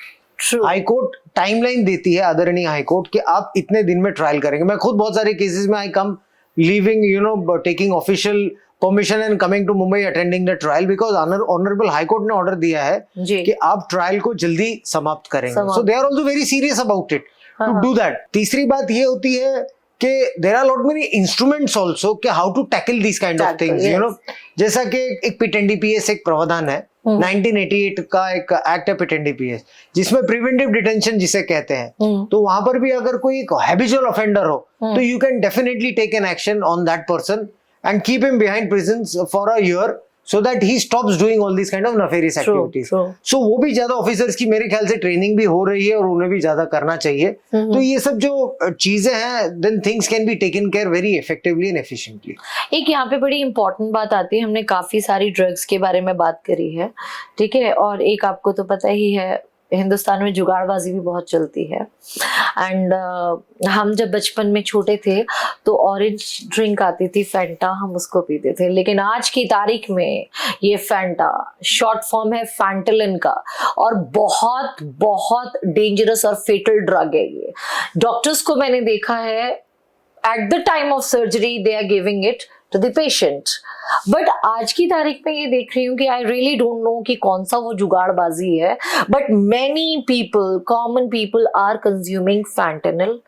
High court timeline देती है, आदरणीय हाई कोर्ट, कि आप इतने दिन में ट्रायल करेंगे। मैं खुद बहुत सारे केसेस में I come leaving taking official permission and coming to Mumbai attending the trial, because honourable high court ने ऑर्डर दिया है कि आप ट्रायल को जल्दी समाप्त करेंगे। So they are also very serious about it to do that. तीसरी बात ये होती है कि there are lot many instruments also कि how to tackle this kind of things, जैसा कि एक पिट एनडीपीएस एक प्रावधान है 1988 का, एक एक्ट है पिट एनडीपीएस, जिसमें प्रिवेंटिव डिटेंशन जिसे कहते हैं। तो वहां पर भी अगर कोई एक हैबिचुअल ऑफेंडर हो तो you can definitely take an action on that person and keep him behind prisons for a year so that he stops doing all these kind of nefarious activities. So वो भी ज्यादा officers की मेरे ख्याल से training भी हो रही है और उन्हें भी ज्यादा करना चाहिए। तो ये सब जो चीजें हैं, then things can be taken care very effectively and efficiently. एक यहाँ पे बड़ी इंपॉर्टेंट बात आती है, हमने काफी सारी ड्रग्स के बारे में बात करी है, ठीक है, और एक आपको तो पता ही है हिंदुस्तान में जुगाड़बाजी भी बहुत चलती है। एंड हम जब बचपन में छोटे थे तो ऑरेंज ड्रिंक आती थी फैंटा, हम उसको पीते थे। लेकिन आज की तारीख में ये फैंटा शॉर्ट फॉर्म है फैंटलिन का, और बहुत बहुत डेंजरस और फेटल ड्रग है ये। डॉक्टर्स को मैंने देखा है at the time of surgery they are giving it to the patient. But आज की तारीख में ये देख रही हूँ कि आई रियली डोंट नो कि कौन सा वो जुगाड़बाजी है, but many people, common people are consuming fentanyl.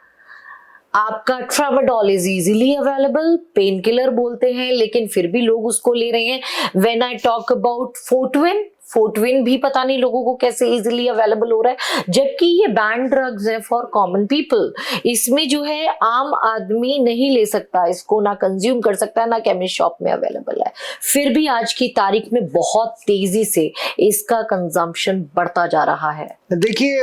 आपका tramadol is easily available, pain killer बोलते हैं लेकिन फिर भी लोग उसको ले रहे हैं। When I talk about Fortwin भी पता नहीं लोगों को कैसे इजीली अवेलेबल हो रहा है, जबकि ये बैंड ड्रग्स है फॉर कॉमन पीपल। इसमें जो है आम आदमी नहीं ले सकता इसको, ना कंज्यूम कर सकता है, ना केमिस्ट शॉप में अवेलेबल है। फिर भी आज की तारीख में बहुत तेजी से इसका कंजम्पशन बढ़ता जा रहा है। देखिए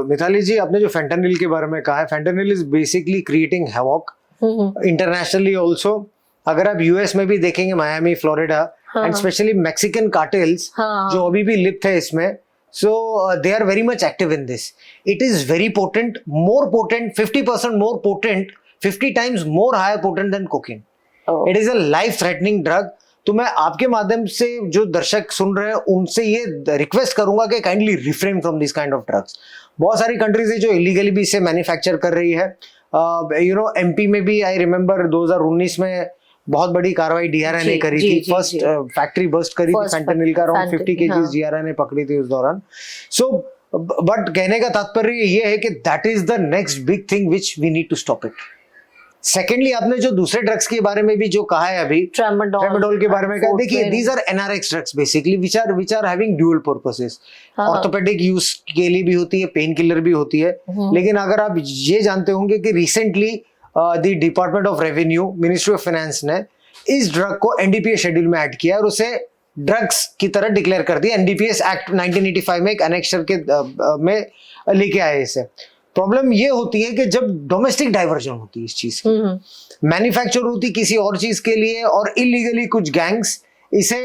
मिताली जी, आपने जो फैंटेनिल के बारे में कहा है, fentanyl is basically creating havoc internationally also. अगर आप यूएस में भी देखेंगे, Miami, Florida and specially Mexican cartels जो अभी भी लिप्त है इसमें, so they are very much active in this. It is very potent, more potent, 50% more potent, 50 times more higher potent than cocaine. It is a life threatening drug. तो मैं आपके माध्यम से जो दर्शक सुन रहे हैं उनसे ये रिक्वेस्ट करूंगा कि kindly refrain from this kind of drugs. बहुत सारी कंट्रीज है जो इलीगली भी इसे मैन्युफैक्चर कर रही है। एमपी में भी आई रिमेम्बर 2019 में बहुत बड़ी कार्रवाई डीआरआई ने करी थी। फर्स्ट फैक्ट्री बस्ट करी थी फैंटेनिल का, अराउंड 50 केजीज डीआरआई ने पकड़ी थी उस दौरान। सो बट कहने का तात्पर्य ये है कि that is the next big thing which we need to stop it. Secondly, आपने जो दूसरे ड्रग्स के बारे में भी जो कहा है अभी, ट्रामाडोल के बारे में कहा, देखिए these are NRX drugs basically which are having dual purposes. Orthopaedic use के लिए भी होती है, पेन किलर भी होती है। लेकिन अगर आप ये जानते होंगे कि recently the department of revenue, ministry of finance ने इस ड्रग को एनडीपीएस शेड्यूल में ऐड किया और उसे ड्रग्स की तरह डिक्लेयर कर दिया। एनडीपीएस एक्ट 1985 में एक एनेक्सर के में लेके आए इसे। प्रॉब्लम ये होती है कि जब डोमेस्टिक डाइवर्जन होती है इस चीज की, मैन्युफैक्चर होती किसी और चीज के लिए और इलीगली कुछ गैंग्स इसे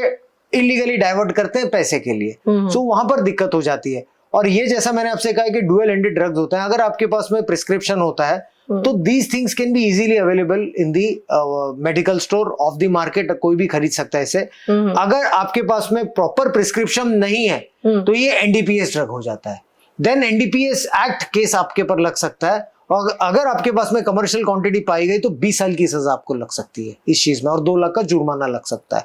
इलीगली डाइवर्ट करते हैं पैसे के लिए, सो वहां पर दिक्कत हो जाती है। और ये जैसा मैंने आपसे कहा कि डुअल एंडेड ड्रग्स होते हैं, अगर आपके पास में प्रिस्क्रिप्शन होता है तो these things can be easily available in the medical store of the market, कोई भी खरीद सकता है इसे। अगर आपके पास में प्रॉपर प्रिस्क्रिप्शन नहीं है तो ये एनडीपीएस ड्रग हो जाता है। देन एनडीपीएस एक्ट केस आपके पर लग सकता है और अगर आपके पास में कमर्शियल क्वांटिटी पाई गई तो 20 साल की सजा आपको लग सकती है इस चीज में और 2 लाख का जुर्माना लग सकता है।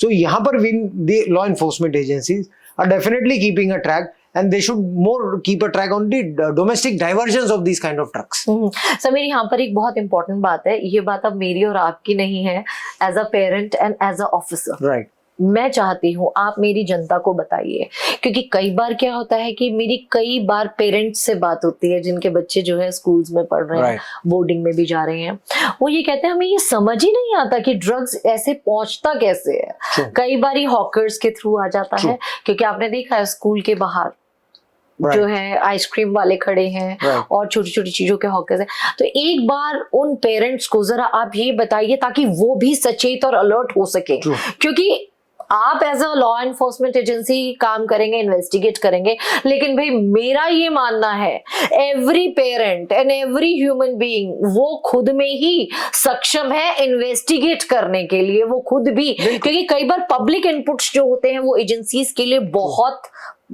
सो यहाँ पर the law enforcement agencies are definitely keeping a track and they should more keep a track on the domestic diversions of these kind of trucks. Sameer, यहाँ पर एक बहुत इंपॉर्टेंट बात है, ये बात अब मेरी और आपकी नहीं है, as a parent and as a officer. Right, मैं चाहती हूँ आप मेरी जनता को बताइए, क्योंकि कई बार क्या होता है कि मेरी कई बार पेरेंट्स से बात होती है जिनके बच्चे जो है स्कूल्स में पढ़ रहे हैं, बोर्डिंग में भी जा रहे हैं, वो ये कहते हैं हमें ये समझ ही नहीं आता कि ड्रग्स ऐसे पहुंचता कैसे है। कई बार हॉकर्स के थ्रू आ जाता है, क्योंकि आपने देखा है स्कूल के बाहर जो है आइसक्रीम वाले खड़े हैं और छोटी छोटी चीजों के हॉकर्स हैं। तो एक बार उन पेरेंट्स को जरा आप ये बताइए ताकि वो भी सचेत और अलर्ट हो सके, क्योंकि आप as a law enforcement agency काम करेंगे, इन्वेस्टिगेट करेंगे, लेकिन भाई मेरा ये मानना है every parent and every human being वो खुद में ही सक्षम है इन्वेस्टिगेट करने के लिए, वो खुद भी, क्योंकि कई बार पब्लिक इनपुट्स जो होते हैं वो एजेंसीज के लिए बहुत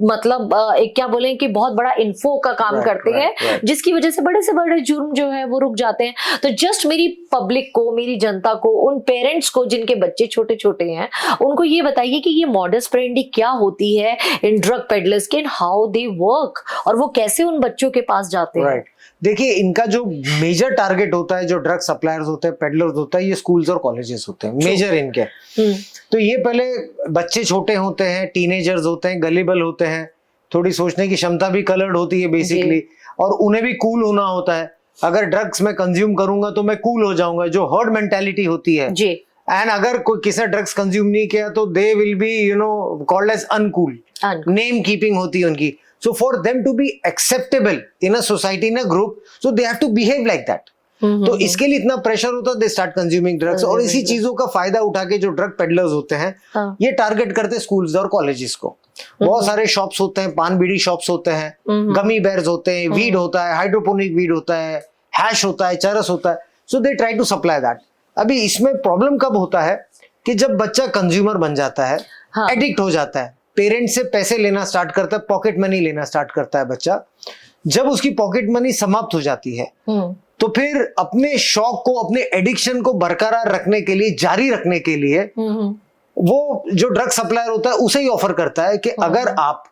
मतलब एक क्या बोले कि बहुत बड़ा इन्फो का काम करते हैं, जिसकी वजह से बड़े से बड़े जुर्म जो है वो रुक जाते हैं। तो जस्ट मेरी पब्लिक को, मेरी जनता को, उन पेरेंट्स को जिनके बच्चे छोटे छोटे हैं, उनको ये बताइए कि ये मॉडस ऑपरेंडी क्या होती है इन ड्रग पेडलर्स के, हाउ दे वर्क, और वो कैसे उन बच्चों के पास जाते हैं। देखिए, इनका जो मेजर टारगेट होता है, जो ड्रग सप्लायर्स होते हैं, पेडलर्स होता है, ये स्कूल्स और कॉलेजेस होते हैं मेजर इनके। तो ये पहले बच्चे छोटे होते हैं, टीनेजर्स होते हैं, गलीबल होते हैं, थोड़ी सोचने की क्षमता भी कलर्ड होती है बेसिकली, और उन्हें भी कूल होना होता है। अगर ड्रग्स मैं कंज्यूम करूंगा तो मैं कूल हो जाऊंगा, जो हर्ड मेंटालिटी होती है। एंड अगर कोई किसी ड्रग्स कंज्यूम नहीं किया तो they will be called as uncool, name keeping होती है उनकी। So for them to be acceptable in a society, in a group, so they have to behave like that. तो इसके लिए इतना प्रेशर होता है, दे स्टार्ट कंज्यूमिंग ड्रग्स। और इसी चीजों का फायदा उठा के जो ड्रग पेडलर्स होते हैं, ये टारगेट करते हैं स्कूल्स और कॉलेजेस को। बहुत सारे शॉप्स होते हैं, पान बीड़ी शॉप्स होते हैं, गमी बेयर्स होते हैं, वीड होता है, हाइड्रोपोनिक वीड होता है, हैश होता है, चरस होता है। So they try to supply that. अभी इसमें प्रॉब्लम कब होता है कि जब बच्चा कंज्यूमर बन जाता है, एडिक्ट हो जाता है, पेरेंट से पैसे लेना स्टार्ट करता है, पॉकेट मनी लेना स्टार्ट करता है बच्चा। जब उसकी पॉकेट मनी समाप्त हो जाती है तो फिर अपने शौक को, अपने एडिक्शन को बरकरार रखने के लिए, जारी रखने के लिए वो जो ड्रग सप्लायर होता है उसे ही ऑफर करता है कि अगर आप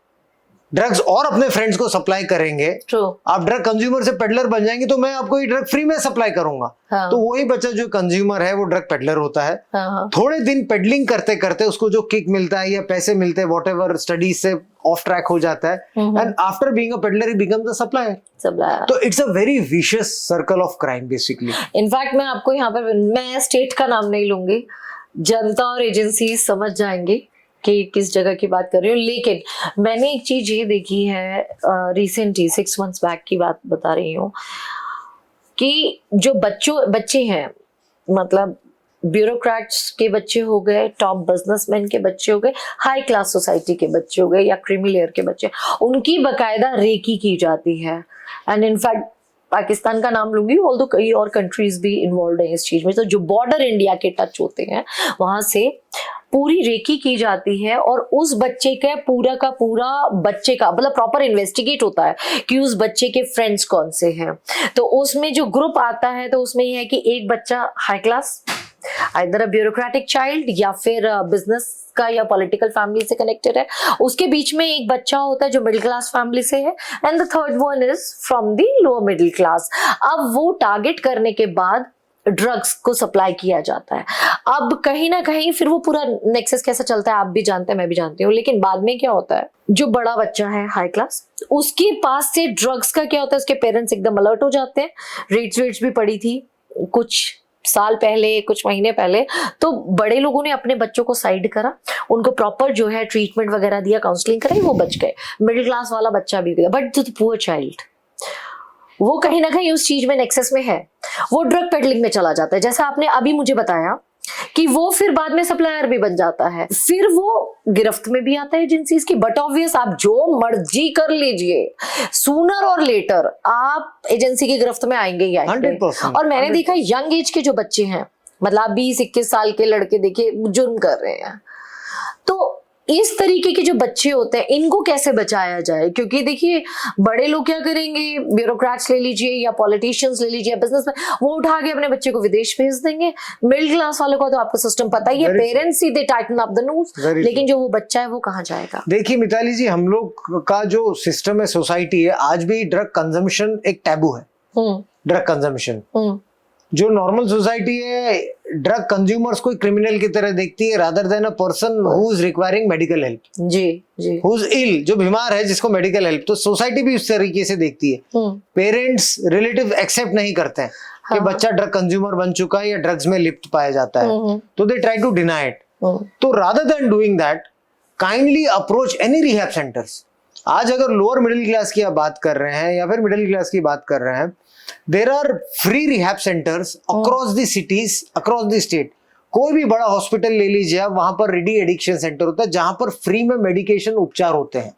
ड्रग्स और अपने फ्रेंड्स को सप्लाई करेंगे, आप ड्रग कंज्यूमर से पेडलर बन जाएंगे, तो मैं आपको ये ड्रग फ्री में सप्लाई करूंगा। हाँ। तो वही बच्चा जो कंज्यूमर है वो ड्रग पेडलर होता है। हाँ। थोड़े दिन पेडलिंग करते करते उसको जो किक मिलता है या पैसे मिलते हैं, व्हाटएवर, स्टडीज से ऑफ ट्रैक हो जाता है, and after being a peddler ही बिकम्स अ सप्लायर। तो it's a very vicious circle of crime basically. In fact मैं आपको यहाँ पर, मैं स्टेट का नाम नहीं लूंगी, जनता और एजेंसी समझ जाएंगे कि किस जगह की बात कर रही हूँ, लेकिन मैंने एक चीज ये देखी है रिसेंटली 6 months बैक की बात बता रही हूँ कि जो बच्चे हैं, मतलब ब्यूरोक्रेट्स के बच्चे हो गए, टॉप बिजनेसमैन के बच्चे हो गए, हाई क्लास सोसाइटी के बच्चे हो गए या क्रीमी लेयर के बच्चे, उनकी बकायदा रेकी की जाती है। एंड इनफैक्ट पाकिस्तान का नाम लूंगी, ऑल्दो कई और कंट्रीज भी इन्वॉल्व है इस चीज में, तो जो बॉर्डर इंडिया के टच होते हैं वहां से पूरी रेकी की जाती है और उस बच्चे का पूरा बच्चे का मतलब प्रॉपर इन्वेस्टिगेट होता है कि उस बच्चे के फ्रेंड्स कौन से हैं। तो उसमें जो ग्रुप आता है तो उसमें ये है कि एक बच्चा हाई क्लास, आइदर अ ब्यूरोक्रेटिक चाइल्ड या फिर बिजनेस का या पॉलिटिकल फैमिली से कनेक्टेड है, उसके बीच में एक बच्चा होता है जो मिडिल क्लास फैमिली से है, and the third one is from the lower middle class. अब वो टारगेट करने के बाद ड्रग्स को सप्लाई किया जाता है। अब कहीं ना कहीं फिर वो पूरा नेक्सस कैसे चलता है आप भी जानते हैं, मैं भी जानती हूँ, लेकिन बाद में क्या होता है, जो बड़ा बच्चा है हाई क्लास, उसके पास से ड्रग्स का क्या होता है, उसके पेरेंट्स एकदम अलर्ट हो जाते हैं। रेट्स भी पड़ी थी कुछ साल पहले, कुछ महीने पहले, तो बड़े लोगों ने अपने बच्चों को साइड करा, उनको प्रॉपर जो है ट्रीटमेंट वगैरह दिया, काउंसलिंग कराई, वो बच गए। मिडिल क्लास वाला बच्चा भी गया, बट द पुअर चाइल्ड वो कहीं ना कहीं उस चीज में नेक्सस में है, वो ड्रग पेडलिंग में चला जाता है। जैसा आपने अभी मुझे बताया कि वो फिर बाद में सप्लायर भी बन जाता है, फिर वो गिरफ्त में भी आता है एजेंसीज की। बट ऑब्वियस आप जो मर्जी कर लीजिए, सूनर और लेटर आप एजेंसी की गिरफ्त में आएंगे ही आएंगे। 100%, और मैंने देखा यंग एज के जो बच्चे हैं, मतलब 20-21 साल के लड़के देखे जुर्म कर रहे हैं, तो इस तरीके के जो बच्चे होते हैं इनको कैसे बचाया जाए? क्योंकि देखिए बड़े लोग क्या करेंगे, ब्यूरोक्रेट्स ले लीजिए या पॉलिटिशियंस ले लीजिए, बिजनेस में, वो उठा के अपने बच्चे को विदेश भेज देंगे। मिडिल क्लास वालों को तो आपको सिस्टम पता ही है, पेरेंट्स सीधे टाइटन अप द नोज, लेकिन जो वो बच्चा है वो कहाँ जाएगा? देखिए मिताली जी, हम लोग का जो सिस्टम है, सोसाइटी है, आज भी ड्रग कंजम्पशन एक टैबू है। ड्रग कंजम्पशन, जो नॉर्मल सोसाइटी है ड्रग कंज्यूमर्स को क्रिमिनल की तरह देखती है, rather than a person who is requiring medical help. जी हु इज इल, जो बीमार है, जिसको मेडिकल हेल्प। तो सोसाइटी भी उस तरीके से देखती है। पेरेंट्स, रिलेटिव एक्सेप्ट नहीं करते हैं कि बच्चा ड्रग कंज्यूमर बन चुका है या ड्रग्स में लिप्त पाया जाता है, तो they try to deny it. तो rather than doing that, kindly approach any rehab centres. आज अगर लोअर मिडिल क्लास की आप बात कर रहे हैं या फिर मिडिल क्लास की बात कर रहे हैं, there are free rehab centers across the cities, across the state। कोई भी बड़ा हॉस्पिटल ले लीजिए आप, वहां पर रेडी एडिक्शन सेंटर होता है जहां पर फ्री में मेडिकेशन उपचार होते हैं।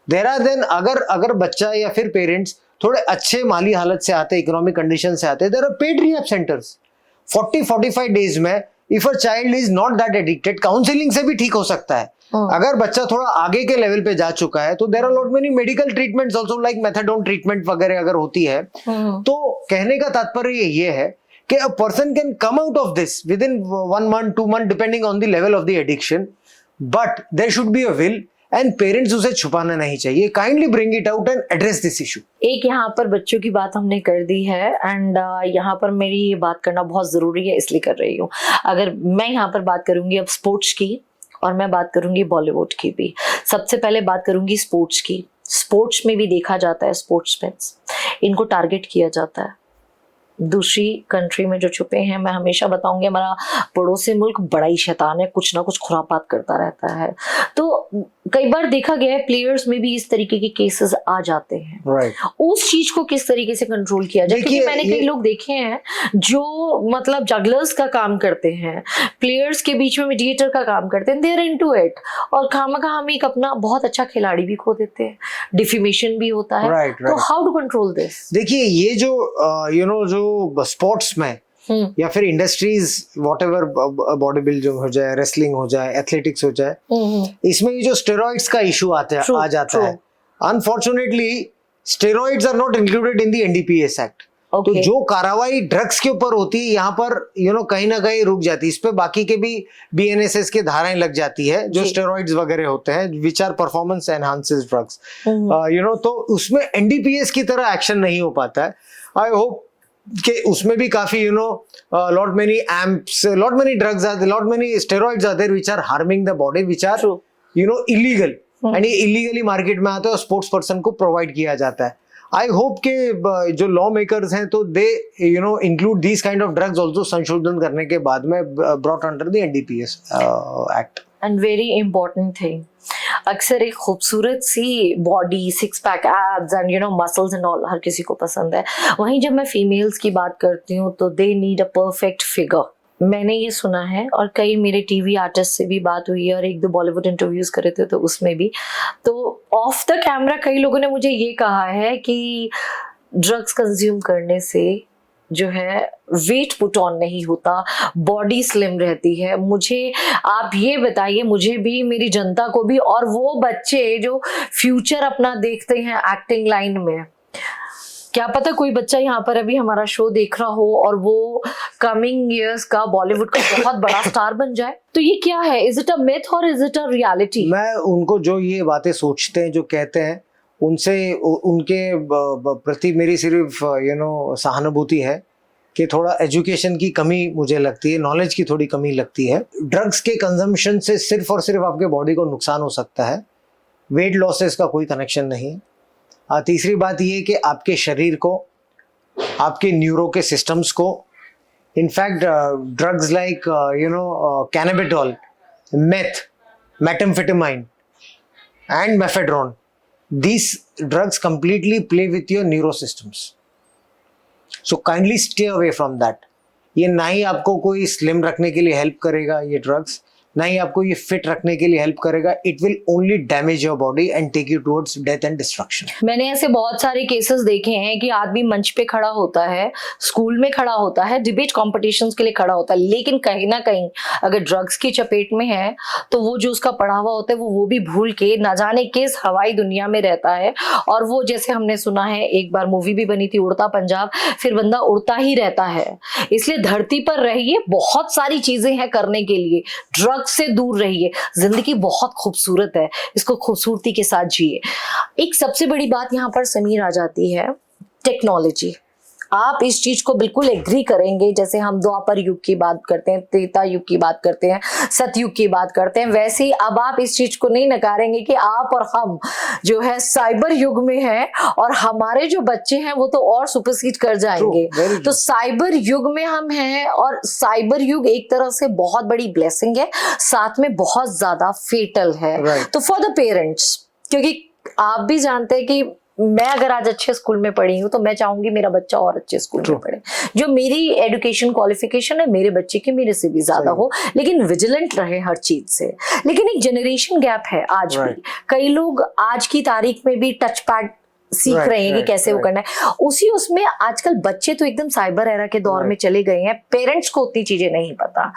देर आर देन अगर बच्चा या फिर पेरेंट्स थोड़े अच्छे माली हालत से आते हैं, इकोनॉमिक कंडीशन से आते हैं, there are paid rehab centres 40-45 days में। If a child is not that addicted, counselling से भी ठीक हो सकता है। अगर बच्चा थोड़ा आगे के लेवल पे जा चुका है तो there are lot many medical treatments also, like methadone treatment वगैरह अगर होती है। तो कहने का तात्पर्य ये है कि a person can come out of this within 1 month 2 month depending on the level of the addiction, but there should be a will and parents उसे छुपाना नहीं चाहिए। Kindly bring it out and address this issue. एक यहाँ पर बच्चों की बात हमने कर दी है, एंड यहाँ पर मेरी ये बात करना बहुत जरूरी है, इसलिए कर रही हूँ। अगर मैं यहाँ पर बात करूंगी अब स्पोर्ट्स की, और मैं बात करूंगी बॉलीवुड की भी। सबसे पहले बात करूंगी स्पोर्ट्स की। स्पोर्ट्स में भी देखा जाता है, स्पोर्ट्समैन इनको टारगेट किया जाता है। दूसरी कंट्री में जो छुपे हैं, मैं हमेशा बताऊंगी हमारा पड़ोसी मुल्क बड़ा ही शैतान है, कुछ ना कुछ खुरापात करता रहता है। तो कई बार देखा गया है प्लेयर्स में भी इस तरीके के केसेस आ जाते हैं। उस चीज को किस तरीके से कंट्रोल किया जाए? क्योंकि मैंने कई लोग देखे हैं जो मतलब जगलर्स का काम करते हैं, प्लेयर्स के बीच में मीडिएटर का काम करते हैं, दे आर इनटू इट, और खामखा हम एक अपना बहुत अच्छा खिलाड़ी भी खो देते हैं, डिफेमेशन भी होता है। तो हाउ टू कंट्रोल दिस? देखिए ये जो जो स्पोर्ट्स में या फिर इंडस्ट्रीज व्हाटएवर, बॉडी बिल्ड हो जाए, रेसलिंग हो जाए, एथलेटिक्स हो जाए, इसमें ये जो स्टेरॉइड्स का इशू आ जाता है। Unfortunately steroids are not included in the NDPS act. तो जो कार्रवाई ड्रग्स के ऊपर होती है यहाँ पर कहीं ना कहीं रुक जाती है। इस पे बाकी के भी BNSS के धाराएं लग जाती है जो स्टेरॉइड्स वगैरह होते हैं which are performance enhancers drugs, तो उसमें NDPS की तरह एक्शन नहीं हो पाता है। आई होप कि उसमें भी काफी lot many amps, lot many drugs are there, lot many steroids are there which are harming the body, which are illegal, and ये illegally मार्केट में आते हैं और स्पोर्ट्स पर्सन को प्रोवाइड किया जाता है। आई होप के जो लॉ मेकर्स हैं तो they include these kind of drugs also संशोधन करने के बाद में brought under the NDPS act. And very important thing, अक्सर एक खूबसूरत सी body, six pack abs and muscles and all हर किसी को पसंद है। वहीं जब मैं फीमेल्स की बात करती हूँ तो they need a perfect figure. मैंने ये सुना है और कई मेरे टीवी आर्टिस्ट से भी बात हुई है और एक दो बॉलीवुड इंटरव्यूज करे थे तो उसमें भी, तो ऑफ द कैमरा कई लोगों ने मुझे ये कहा है कि ड्रग्स कंज्यूम करने से जो है वेट पुट ऑन नहीं होता, बॉडी स्लिम रहती है। मुझे आप ये बताइए, मुझे भी, मेरी जनता को भी, और वो बच्चे जो फ्यूचर अपना देखते हैं एक्टिंग लाइन में, क्या पता कोई बच्चा यहाँ पर अभी हमारा शो देख रहा हो और वो कमिंग इयर्स का बॉलीवुड का बहुत बड़ा स्टार बन जाए। तो ये क्या है, इज इट अ मिथ और इज इट अ रियलिटी? मैं उनको जो ये बातें सोचते हैं, जो कहते हैं, उनसे उनके प्रति मेरी सिर्फ सहानुभूति है कि थोड़ा एजुकेशन की कमी मुझे लगती है, नॉलेज की थोड़ी कमी लगती है। ड्रग्स के कंजम्पशन से सिर्फ और सिर्फ आपके बॉडी को नुकसान हो सकता है, वेट लॉस से इसका कोई कनेक्शन नहीं है। तीसरी बात ये कि आपके शरीर को, आपके न्यूरो के सिस्टम्स को, in fact drugs like cannabinol, meth, methamphetamine and mephedrone, these drugs completely play with your neuro systems, so kindly stay away from that। ये ना ही आपको कोई स्लिम रखने के लिए हेल्प करेगा ये ड्रग्स, ना ही आपको ये फिट रखने के लिए हेल्प करेगा। It will only damage your body and take you towards death and destruction. मैंने ऐसे बहुत सारे केसेस देखे हैं कि आदमी मंच पे खड़ा होता है, स्कूल में खड़ा होता है, डिबेट कॉम्पिटिशन्स के लिए खड़ा होता है, लेकिन कहीं ना कहीं अगर ड्रग्स की चपेट में है तो वो जो उसका पढ़ा हुआ होता है वो भी भूल के ना जाने किस हवाई दुनिया में रहता है। और वो जैसे हमने सुना है, एक बार मूवी भी बनी थी उड़ता पंजाब, फिर बंदा उड़ता ही रहता है। इसलिए धरती पर रहिए, बहुत सारी चीजें हैं करने के लिए, ड्रग्स से दूर रहिए। जिंदगी बहुत खूबसूरत है, इसको खूबसूरती के साथ जिए। एक सबसे बड़ी बात यहाँ पर समीर आ जाती है, टेक्नोलॉजी। आप इस चीज को बिल्कुल एग्री करेंगे, जैसे हम द्वापर युग की बात करते हैं, त्रेता युग की बात करते हैं, सतयुग की बात करते हैं, वैसे ही अब आप इस चीज को नहीं नकारेंगे कि आप और हम जो है साइबर युग में हैं और हमारे जो बच्चे हैं वो तो और सुपरसीड कर जाएंगे। तो साइबर युग में हम हैं और साइबर युग एक तरह से बहुत बड़ी ब्लेसिंग है, साथ में बहुत ज्यादा फेटल है। तो फॉर द पेरेंट्स, क्योंकि आप भी जानते हैं कि मैं अगर आज अच्छे स्कूल में पढ़ी हूँ तो मैं चाहूंगी मेरा बच्चा और अच्छे स्कूल में पढ़े, जो मेरी एजुकेशन क्वालिफिकेशन है मेरे बच्चे की मेरे से भी ज्यादा हो, लेकिन विजिलेंट रहे हर चीज से। लेकिन एक जनरेशन गैप है आज भी, कई लोग आज की तारीख में भी टच पैड सीख रहे हैं कि कैसे वो करना है। उसमें आजकल बच्चे तो एकदम साइबर एरा के दौर में चले गए हैं, पेरेंट्स को उतनी चीजें नहीं पता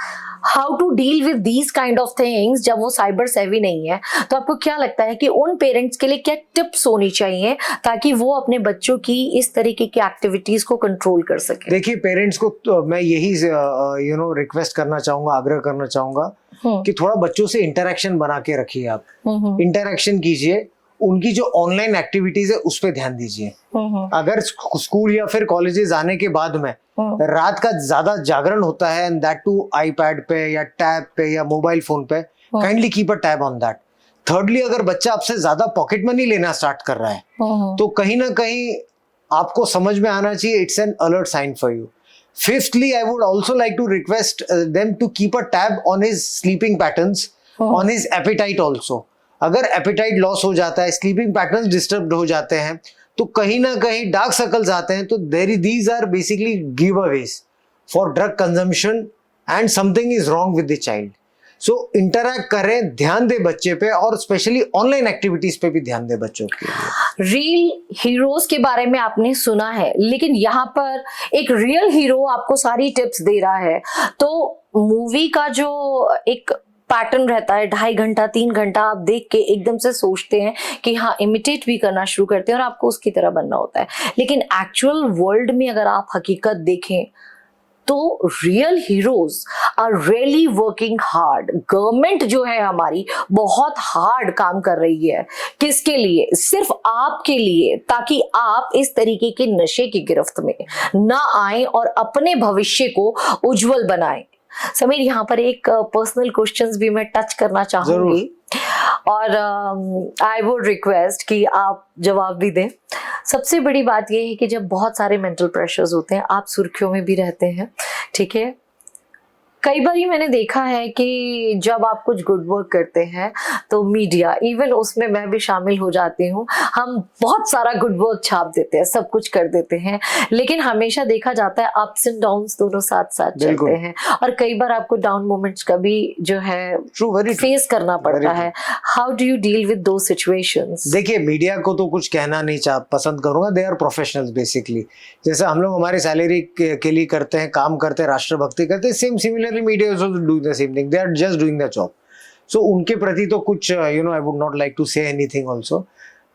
how to deal with these kind of things जब वो साइबर सेवी नहीं है। तो आपको क्या लगता है कि उन पेरेंट्स के लिए क्या टिप्स होनी चाहिए ताकि वो अपने बच्चों की इस तरीके की एक्टिविटीज को कंट्रोल कर सके? देखिए, पेरेंट्स को तो मैं यही रिक्वेस्ट करना चाहूंगा, आग्रह करना चाहूंगा कि थोड़ा बच्चों से इंटरेक्शन बना के रखिए। आप इंटरेक्शन कीजिए, उनकी जो ऑनलाइन एक्टिविटीज है उस पर ध्यान दीजिए। अगर स्कूल या फिर कॉलेजेस आने के बाद में रात का ज्यादा जागरण होता है, एंड दैट टू आईपैड पे या टैब पे या मोबाइल फोन पे, kindly keep a tab on that. Thirdly, अगर बच्चा आपसे ज्यादा पॉकेट मनी लेना स्टार्ट कर रहा है तो कहीं ना कहीं आपको समझ में आना चाहिए, it's an alert sign for you. Fifthly, I would also like to request them to keep a tab on his sleeping patterns, on his appetite also. अगर एपिटाइट लॉस हो जाता है, स्लीपिंग पैटर्न्स डिस्टर्ब हो जाते हैं, तो कहीं ना कहीं डार्क सर्कल्स आते हैं। तो these are basically giveaways for drug consumption and something is wrong with the child. So interact करें, ध्यान दे बच्चे पे, और स्पेशली ऑनलाइन एक्टिविटीज पे भी ध्यान दे बच्चों के लिए। रियल हीरोज के बारे में आपने सुना है, लेकिन यहाँ पर एक रियल हीरो आपको सारी टिप्स दे रहा है। तो मूवी का जो एक पैटर्न रहता है, 2.5 घंटा 3 घंटा आप देख के एकदम से सोचते हैं कि हाँ इमिटेट भी करना शुरू करते हैं और आपको उसकी तरह बनना होता है। लेकिन एक्चुअल वर्ल्ड में अगर आप हकीकत देखें तो real heroes are really working hard. Government जो है हमारी बहुत हार्ड काम कर रही है, किसके लिए? सिर्फ आपके लिए, ताकि आप इस तरीके के नशे की गिरफ्त में ना आए और अपने भविष्य को उज्जवल बनाएं। समीर, यहाँ पर एक पर्सनल क्वेश्चंस भी मैं टच करना चाहूंगी और आई वुड रिक्वेस्ट कि आप जवाब भी दें। सबसे बड़ी बात यह है कि जब बहुत सारे मेंटल प्रेशर्स होते हैं, आप सुर्खियों में भी रहते हैं, ठीक है। कई बार मैंने देखा है कि जब आप कुछ गुड वर्क करते हैं तो मीडिया, इवन उसमें मैं भी शामिल हो जाती हूँ, हम बहुत सारा गुड वर्क छाप देते हैं, सब कुछ कर देते हैं, लेकिन हमेशा देखा जाता है अप्स एंड डाउन्स दोनों साथ साथ चलते हैं और कई बार आपको डाउन मोमेंट्स का भी जो है फेस करना पड़ता है। How do you deal with those situations? देखिए, मीडिया को तो कुछ कहना नहीं पसंद करूंगा, दे आर प्रोफेशनल्स बेसिकली। जैसे हम लोग हमारी सैलरी के लिए करते हैं, काम करते हैं, राष्ट्रभक्ति करते हैं, same similarly media is also doing the same thing, they are just doing the job. So उनके प्रति तो कुछ I would not like to say anything also.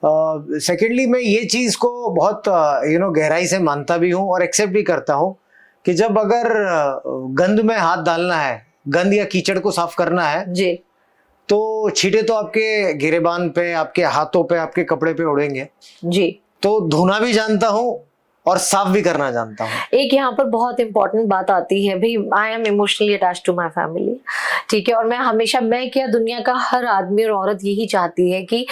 Secondly, मैं ये चीज को बहुत गहराई से मानता भी हूँ और एक्सेप्ट भी करता हूँ कि जब अगर गंद में हाथ डालना है, गंद या कीचड़ को साफ करना है जी, तो छींटे तो आपके गिरेबान पे, आपके हाथों पे, आपके कपड़े पे उड़ेंगे जी। तो धोना भी जानता हूँ और साफ भी करना जानता हूँ। एक यहाँ पर बहुत इंपॉर्टेंट बात आती है भाई, I am emotionally attach to my family, ठीक है, और मैं हमेशा, मैं क्या, दुनिया का हर आदमी और औरत यही चाहती है कि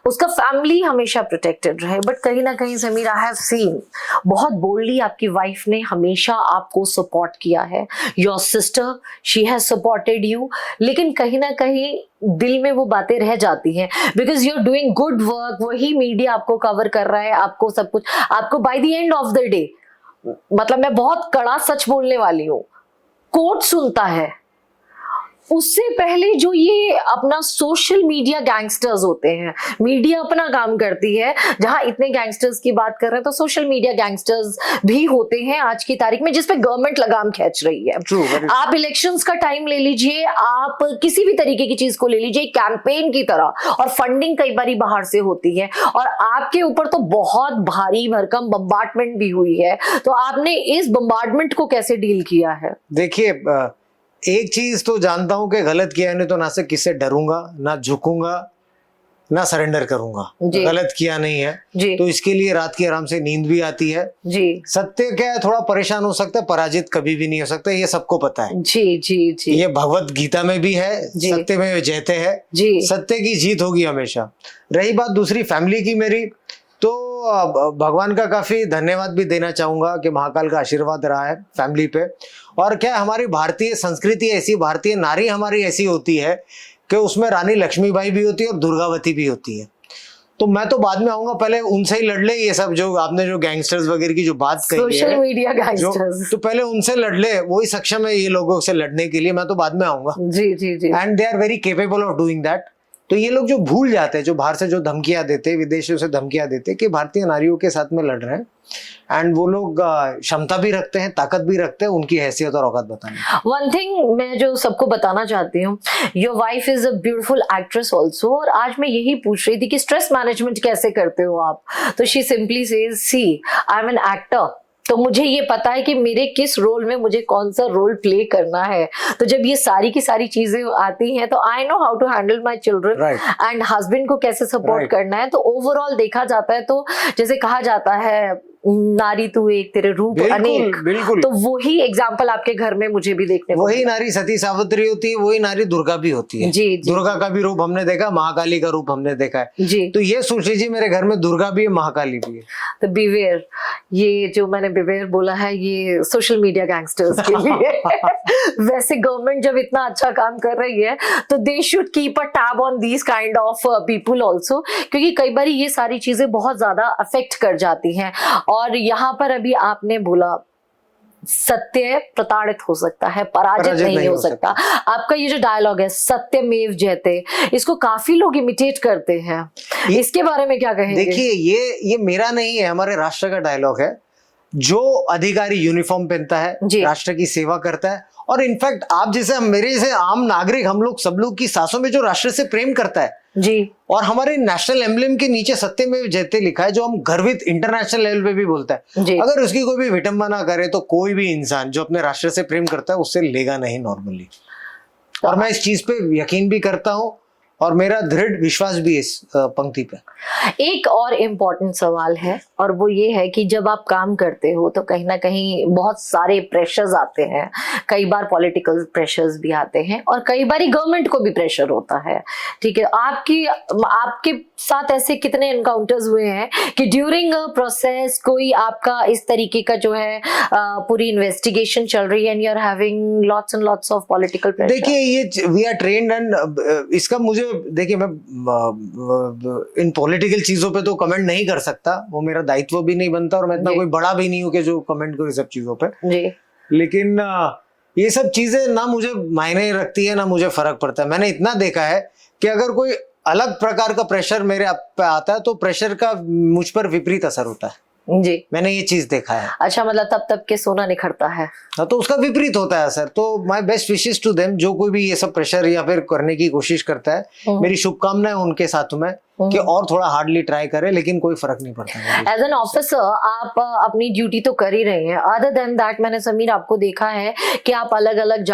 उसका फैमिली हमेशा प्रोटेक्टेड रहे। बट कहीं ना कहीं समीर, आई हैव सीन, बहुत बोल्डली आपकी वाइफ ने हमेशा आपको सपोर्ट किया है, your sister she has supported you, लेकिन कहीं ना कहीं दिल में वो बातें रह जाती हैं because you are doing good work. वही मीडिया आपको कवर कर रहा है, आपको सब कुछ, आपको by the end of the day, मतलब मैं बहुत कड़ा सच बोलने वाली हूँ, कोर्ट सुनता है। उससे पहले जो ये अपना सोशल मीडिया गैंगस्टर्स होते हैं, मीडिया अपना काम करती है, जहां इतने गैंगस्टर्स की बात कर रहे हैं तो सोशल मीडिया गैंगस्टर्स भी होते हैं आज की तारीख में, जिसपे गवर्नमेंट लगाम खींच रही है। आप इलेक्शंस का टाइम ले लीजिए, आप किसी भी तरीके की चीज को ले लीजिए, कैंपेन की तरह, और फंडिंग कई बार बाहर से होती है और आपके ऊपर तो बहुत भारी भरकम बम्बार्डमेंट भी हुई है। तो आपने इस बम्बार्डमेंट को कैसे डील किया है? देखिए, एक चीज तो जानता हूं कि गलत किया नहीं तो ना से किससे डरूंगा, ना झुकूंगा, ना सरेंडर करूंगा। गलत किया नहीं है तो इसके लिए रात की आराम से नींद भी आती है जी। सत्य क्या है, थोड़ा परेशान हो सकता है, पराजित कभी भी नहीं हो सकता, ये सबको पता है जी जी जी। ये भगवत गीता में भी है, सत्य में जयते है जी, सत्य की जीत होगी हमेशा। रही बात दूसरी फैमिली की मेरी, तो भगवान का काफी धन्यवाद भी देना चाहूंगा कि महाकाल का आशीर्वाद रहा है फैमिली पे। और क्या, हमारी भारतीय संस्कृति ऐसी, भारतीय नारी हमारी ऐसी होती है कि उसमें रानी लक्ष्मीबाई भी होती है और दुर्गावती भी होती है। तो मैं तो बाद में आऊंगा, पहले उनसे ही लड़ ले। ये सब जो आपने जो गैंगस्टर्स वगैरह की जो बात कही है, सोशल मीडिया गैंगस्टर्स, तो पहले उनसे लड़ ले, वही सक्षम है ये लोगों से लड़ने के लिए। मैं तो बाद में आऊंगा जी जी जी। And they are very capable of doing that. तो ये लोग जो भूल जाते हैं, जो बाहर से जो धमकियां देते, विदेशियों से धमकियां देते कि भारतीय नारियों के साथ में लड़ रहे हैं, एंड वो लोग क्षमता भी रखते हैं, ताकत भी रखते हैं, उनकी हैसियत और औकात बताने। वन थिंग मैं जो सबको बताना चाहती हूँ, your wife is a beautiful actress also, और आज मैं यही पूछ रही थी कि स्ट्रेस मैनेजमेंट कैसे करते हो आप? तो she simply says, see I am an actor, तो मुझे ये पता है कि मेरे किस रोल में मुझे कौन सा रोल प्ले करना है। तो जब ये सारी की सारी चीजें आती हैं तो I know how to handle my children and husband को कैसे सपोर्ट करना है। तो ओवरऑल देखा जाता है तो जैसे कहा जाता है, नारी तू एक तेरे रूप अनेक, बिल्कुल। तो वही एग्जाम्पल आपके घर में मुझे भी देखने को वही नारी सती सावित्री होती है, वही नारी दुर्गा भी होती है जी, जी। दुर्गा का भी रूप हमने देखा, महाकाली का रूप हमने देखा है जी। तो ये सोच लीजिए मेरे घर में दुर्गा भी है, महाकाली भी है। तो बिवेयर, ये जो मैंने बिवेयर बोला है ये सोशल मीडिया गैंगस्टर्स के लिए वैसे गवर्नमेंट जब इतना अच्छा काम कर रही है तो they should keep a tab on these kind of people also, क्योंकि कई बार ये सारी चीजें बहुत ज्यादा अफेक्ट कर जाती हैं। और यहाँ पर अभी आपने बोला सत्य प्रताड़ित हो सकता है, पराजित नहीं हो सकता। आपका ये जो डायलॉग है सत्यमेव जयते, इसको काफी लोग इमिटेट करते हैं, इसके बारे में क्या कहेंगे? देखिए, ये मेरा नहीं है, हमारे राष्ट्र का डायलॉग है। जो अधिकारी यूनिफॉर्म पहनता है, राष्ट्र की सेवा करता है और इनफैक्ट आप जैसे मेरे जैसे आम नागरिक, हम लोग सब लोग की सांसों में जो राष्ट्र से प्रेम करता है जी, और हमारे नेशनल एम्बलम के नीचे सत्यमेव जयते लिखा है, जो हम गर्वित इंटरनेशनल लेवल पे भी बोलता है, जी। अगर उसकी कोई भी विटंबना करे तो कोई भी इंसान जो अपने राष्ट्र से प्रेम करता है उससे लेगा नहीं नॉर्मली। और मैं इस चीज पे यकीन भी करता हूँ और मेरा दृढ़ विश्वास भी इस पंक्ति पे। एक और इम्पोर्टेंट सवाल है और वो ये है कि जब आप काम करते हो तो कहीं ना कहीं बहुत सारे प्रेशर्स आते हैं, कई बार पॉलिटिकल प्रेशर्स भी आते हैं और कई बार गवर्नमेंट को भी प्रेशर होता है, ठीक है। आपके साथ ऐसे कितने एनकाउंटर्स हुए हैं कि ड्यूरिंग अ प्रोसेस कोई आपका इस तरीके का जो है पूरी इन्वेस्टिगेशन चल रही है and you are having lots and lots of political pressure? देखिए ये वी आर ट्रेन्ड एंड इसका मुझे देखिए मैं इन पॉलिटिकल चीजों पे तो कमेंट नहीं कर सकता, वो मेरा दायित्व भी नहीं बनता और मैं इतना कोई बड़ा भी नहीं हूँ कि जो कमेंट करूँ सब चीजों पे जी। लेकिन ये सब चीजें ना मुझे मायने रखती है ना मुझे फर्क पड़ता है। मैंने इतना देखा है कि अगर कोई अलग प्रकार का प्रेशर मेरे आप पे आता है तो प्रेशर का मुझ पर विपरीत असर होता है जी। मैंने ये चीज देखा है। अच्छा, मतलब तब के सोना निखरता है। हाँ, तो उसका विपरीत होता है असर। तो my best wishes to them, जो कोई भी ये सब प्रेशर या फिर करने की कोशिश करता है, मेरी शुभकामनाएं उनके साथ में कि और थोड़ा हार्डली ट्राई करे, लेकिन कोई फर्क नहीं पड़ता। एज एन ऑफिसर आप अपनी ड्यूटी तो कर ही रहे हैं, अदर देन दैट मैंने समीर आपको देखा है कि आप अलग अलग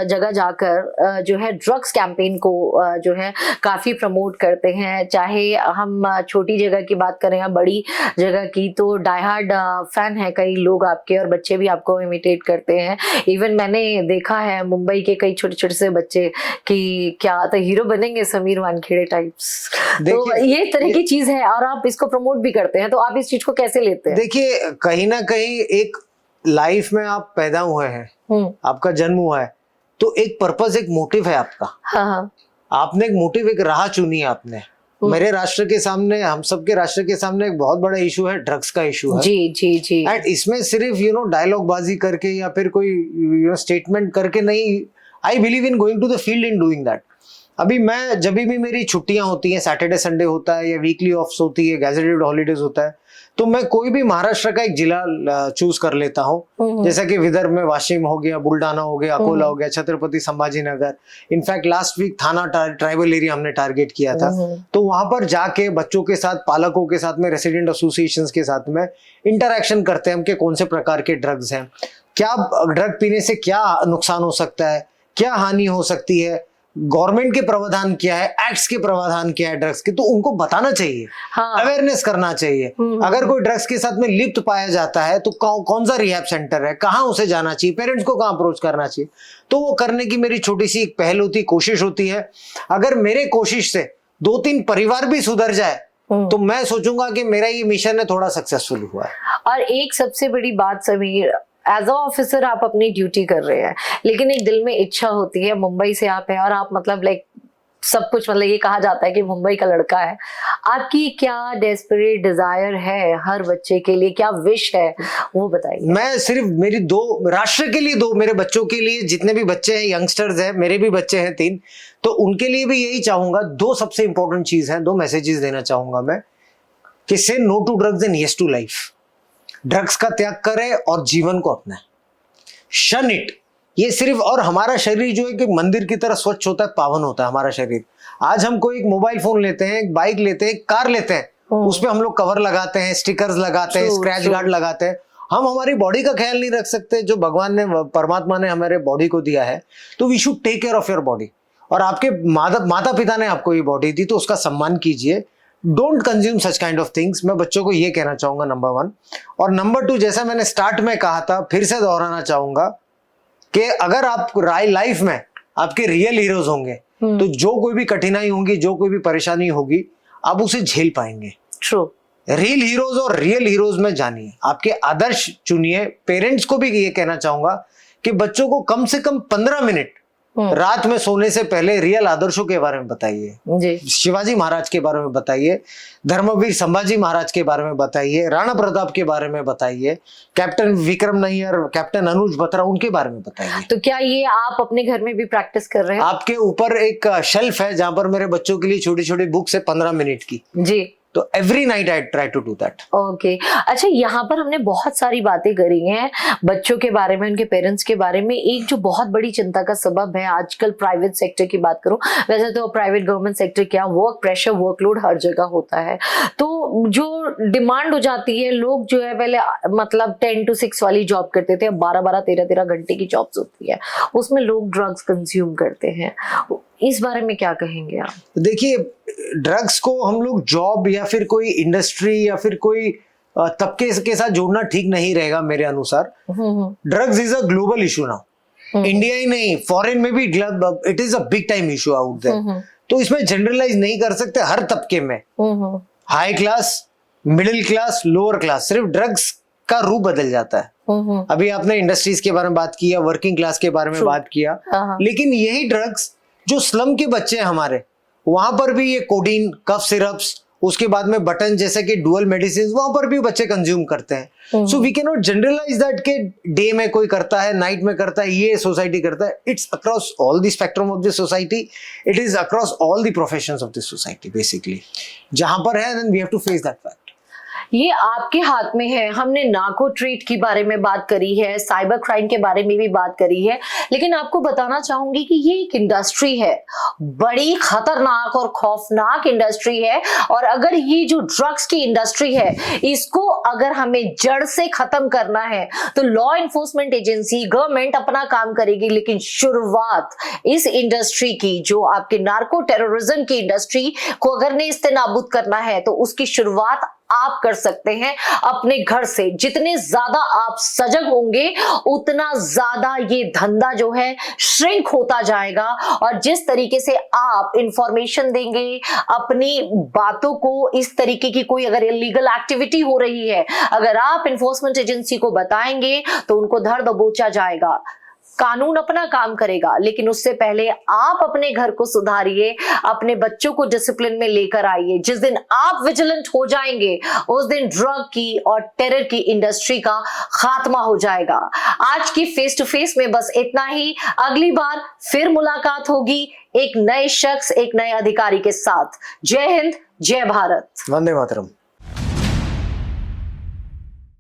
जगह जाकर जो है ड्रग्स कैंपेन को जो है काफी प्रमोट करते हैं, चाहे हम छोटी जगह की बात करें या बड़ी जगह की, तो डाई हार्ड फैन है कई लोग आपके और बच्चे भी आपको इमिटेट करते हैं। इवन मैंने देखा है मुंबई के कई छोटे छोटे से बच्चे कि क्या तो हीरो बनेंगे समीर वानखेड़े टाइप्स, तो ये तरह की चीज है और आप इसको प्रमोट भी करते हैं, तो आप इस चीज को कैसे लेते हैं? देखिए कहीं ना कहीं एक लाइफ में आप पैदा हुए हैं, आपका जन्म हुआ है, तो एक पर्पस एक मोटिव है आपका। हाँ। आपने एक मोटिव, एक राह चुनी है आपने। मेरे राष्ट्र के सामने, हम सबके राष्ट्र के सामने एक बहुत बड़ा इशू है, ड्रग्स का इशू है। जी जी जी। एंड इसमें सिर्फ डायलॉग बाजी करके या फिर कोई स्टेटमेंट करके नहीं, I believe in going to the field in doing that. अभी मैं जब भी मेरी छुट्टियां होती हैं, सैटरडे संडे होता है या वीकली ऑफ्स होती है, गैजेटेड हॉलीडेज होता है, तो मैं कोई भी महाराष्ट्र का एक जिला चूज कर लेता हूँ। जैसा कि विदर्भ में वाशिम हो गया, बुल्डाना हो गया, अकोला हो गया, Chhatrapati Sambhaji Nagar, in fact last week थाना ट्राइबल एरिया हमने टारगेट किया था। तो वहां पर जाके बच्चों के साथ, पालकों के साथ में, रेसिडेंट एसोसिएशंस के साथ में इंटरेक्शन करते हैं हम कि कौन से प्रकार के ड्रग्स हैं, क्या ड्रग पीने से क्या नुकसान हो सकता है, क्या हानि हो सकती है, गवर्नमेंट के प्रावधान क्या है, एक्ट्स के प्रावधान क्या है ड्रग्स के, तो उनको बताना चाहिए, अवेयरनेस करना चाहिए। अगर कोई ड्रग्स के साथ में लिप्त पाया जाता है तो कौन सा रिहैब सेंटर है, कहाँ उसे जाना चाहिए, पेरेंट्स को कहाँ अप्रोच करना चाहिए, तो वो करने की मेरी छोटी सी एक पहल होती, कोशिश होती है। अगर मेरे कोशिश से 2-3 परिवार भी सुधर जाए तो मैं सोचूंगा कि मेरा ये मिशन है थोड़ा सक्सेसफुल हुआ है। और एक सबसे बड़ी बात समीर, एज अ ऑफिसर आप अपनी ड्यूटी कर रहे हैं, लेकिन एक दिल में इच्छा होती है, मुंबई से आप हैं और आप मतलब लाइक सब कुछ, मतलब ये कहा जाता है कि मुंबई का लड़का है, आपकी क्या डेस्परेट डिजायर है हर बच्चे के लिए, क्या विश है वो बताइए। मैं सिर्फ मेरी 2 राष्ट्र के लिए, 2 मेरे बच्चों के लिए, जितने भी बच्चे हैं, यंगस्टर्स हैं, मेरे भी बच्चे हैं 3, तो उनके लिए भी यही चाहूंगा। 2 सबसे इंपॉर्टेंट चीज है, 2 मैसेजेस देना चाहूंगा मैं कि say no to drugs and yes to life. Drugs का त्याग करें और जीवन को अपनाएं, शन इट। ये सिर्फ, और हमारा शरीर जो है कि मंदिर की तरह स्वच्छ होता है, पावन होता है हमारा शरीर। आज हम कोई एक मोबाइल फोन लेते हैं, एक बाइक लेते हैं, एक कार लेते हैं, उस पे हम लोग कवर लगाते हैं, स्टिकर्स लगाते हैं, स्क्रैच गार्ड लगाते हैं। हम हमारी बॉडी का ख्याल नहीं रख सकते जो भगवान ने, परमात्मा ने हमारे बॉडी को दिया है। तो we should take care of your body, और आपके माता पिता ने आपको ये बॉडी दी तो उसका सम्मान कीजिए। Don't consume such kind of things. मैं बच्चों को ये कहना चाहूंगा, नंबर 1। और नंबर 2, जैसा मैंने स्टार्ट में कहा था, फिर से दोहराना चाहूंगा कि अगर आप लाइफ में आपके रियल हीरोज होंगे तो जो कोई भी कठिनाई होगी, जो कोई भी परेशानी होगी, आप उसे झेल पाएंगे। ट्रू। रियल हीरोज और रियल हीरोज में जानिए, आपके आदर्श चुनिए। पेरेंट्स को भी ये कहना चाहूंगा कि बच्चों को कम से कम 15 मिनट रात में सोने से पहले रियल आदर्शों के बारे में बताइए। शिवाजी महाराज के बारे में बताइए, धर्मवीर संभाजी महाराज के बारे में बताइए, राणा प्रताप के बारे में बताइए, कैप्टन विक्रम नैयर, कैप्टन अनुज बत्रा, उनके बारे में बताइए। तो क्या ये आप अपने घर में भी प्रैक्टिस कर रहे हैं? आपके ऊपर एक शेल्फ है जहां पर मेरे बच्चों के लिए छोटी छोटी बुक्स है 15 मिनट की। जी। तो every night I try to do that. Okay अच्छा, यहाँ पर हमने बहुत सारी बातें करी हैं बच्चों के बारे में, उनके पेरेंट्स के बारे में। एक जो बहुत बड़ी चिंता का सबब है आजकल, प्राइवेट सेक्टर की बात करूं, वैसे तो प्राइवेट गवर्नमेंट सेक्टर क्या, वर्क प्रेशर, वर्कलोड हर जगह होता है। तो जो डिमांड हो जाती है, लोग जो है पहले मतलब 10 to 6 वाली जॉब करते थे, अब 12-12, 13-13 घंटे की जॉब्स होती है, उसमें लोग ड्रग्स कंज्यूम करते हैं। इस बारे में क्या कहेंगे आप? देखिए, ड्रग्स को हम लोग जॉब या फिर कोई इंडस्ट्री या फिर कोई तबके के साथ जोड़ना ठीक नहीं रहेगा मेरे अनुसार। Drugs is a global issue now, India ही नहीं, फॉरेन में भी it is a big time issue out there. तो इसमें जनरलाइज नहीं कर सकते, हर तबके में, high class, middle class, lower class, सिर्फ ड्रग्स का रूप बदल जाता है। अभी आपने इंडस्ट्रीज के बारे में बात किया, वर्किंग क्लास के बारे में बात किया, लेकिन यही ड्रग्स जो स्लम के बच्चे हैं हमारे, वहां पर भी ये कोडीन, कफ सिरप्स, उसके बाद में बटन जैसे कि डुअल मेडिसिन, वहां पर भी बच्चे कंज्यूम करते हैं। So we can not generalize that के डे में कोई करता है, नाइट में करता है, ये सोसाइटी करता है। It's across all the spectrum of the society, it is across all the professions of the society basically. जहां पर है, then we have to face that fact. ये आपके हाथ में है। हमने नार्को ट्रेड के बारे में बात करी है, साइबर क्राइम के बारे में भी बात करी है, लेकिन आपको बताना चाहूंगी कि ये एक इंडस्ट्री है, बड़ी खतरनाक और खौफनाक इंडस्ट्री है। और अगर ये जो ड्रग्स की इंडस्ट्री है, इसको अगर हमें जड़ से खत्म करना है तो लॉ इन्फोर्समेंट एजेंसी, गवर्नमेंट अपना काम करेगी, लेकिन शुरुआत इस इंडस्ट्री की, जो आपके नार्को टेररिज्म की इंडस्ट्री को अगर नेस्तनाबूद करना है, तो उसकी शुरुआत आप कर सकते हैं अपने घर से। जितने ज्यादा आप सजग होंगे, उतना ज्यादा ये धंधा जो है श्रिंक होता जाएगा। और जिस तरीके से आप इंफॉर्मेशन देंगे, अपनी बातों को, इस तरीके की कोई अगर इलीगल एक्टिविटी हो रही है, अगर आप इन्फोर्समेंट एजेंसी को बताएंगे, तो उनको धर दबोचा जाएगा। कानून अपना काम करेगा, लेकिन उससे पहले आप अपने घर को सुधारिए, अपने बच्चों को डिसिप्लिन में लेकर आइए। जिस दिन आप विजिलेंट हो जाएंगे, उस दिन ड्रग की और टेरर की इंडस्ट्री का खात्मा हो जाएगा। आज की फेस टू फेस में बस इतना ही। अगली बार फिर मुलाकात होगी एक नए शख्स, एक नए अधिकारी के साथ। जय हिंद, जय भारत, वंदे मातरम।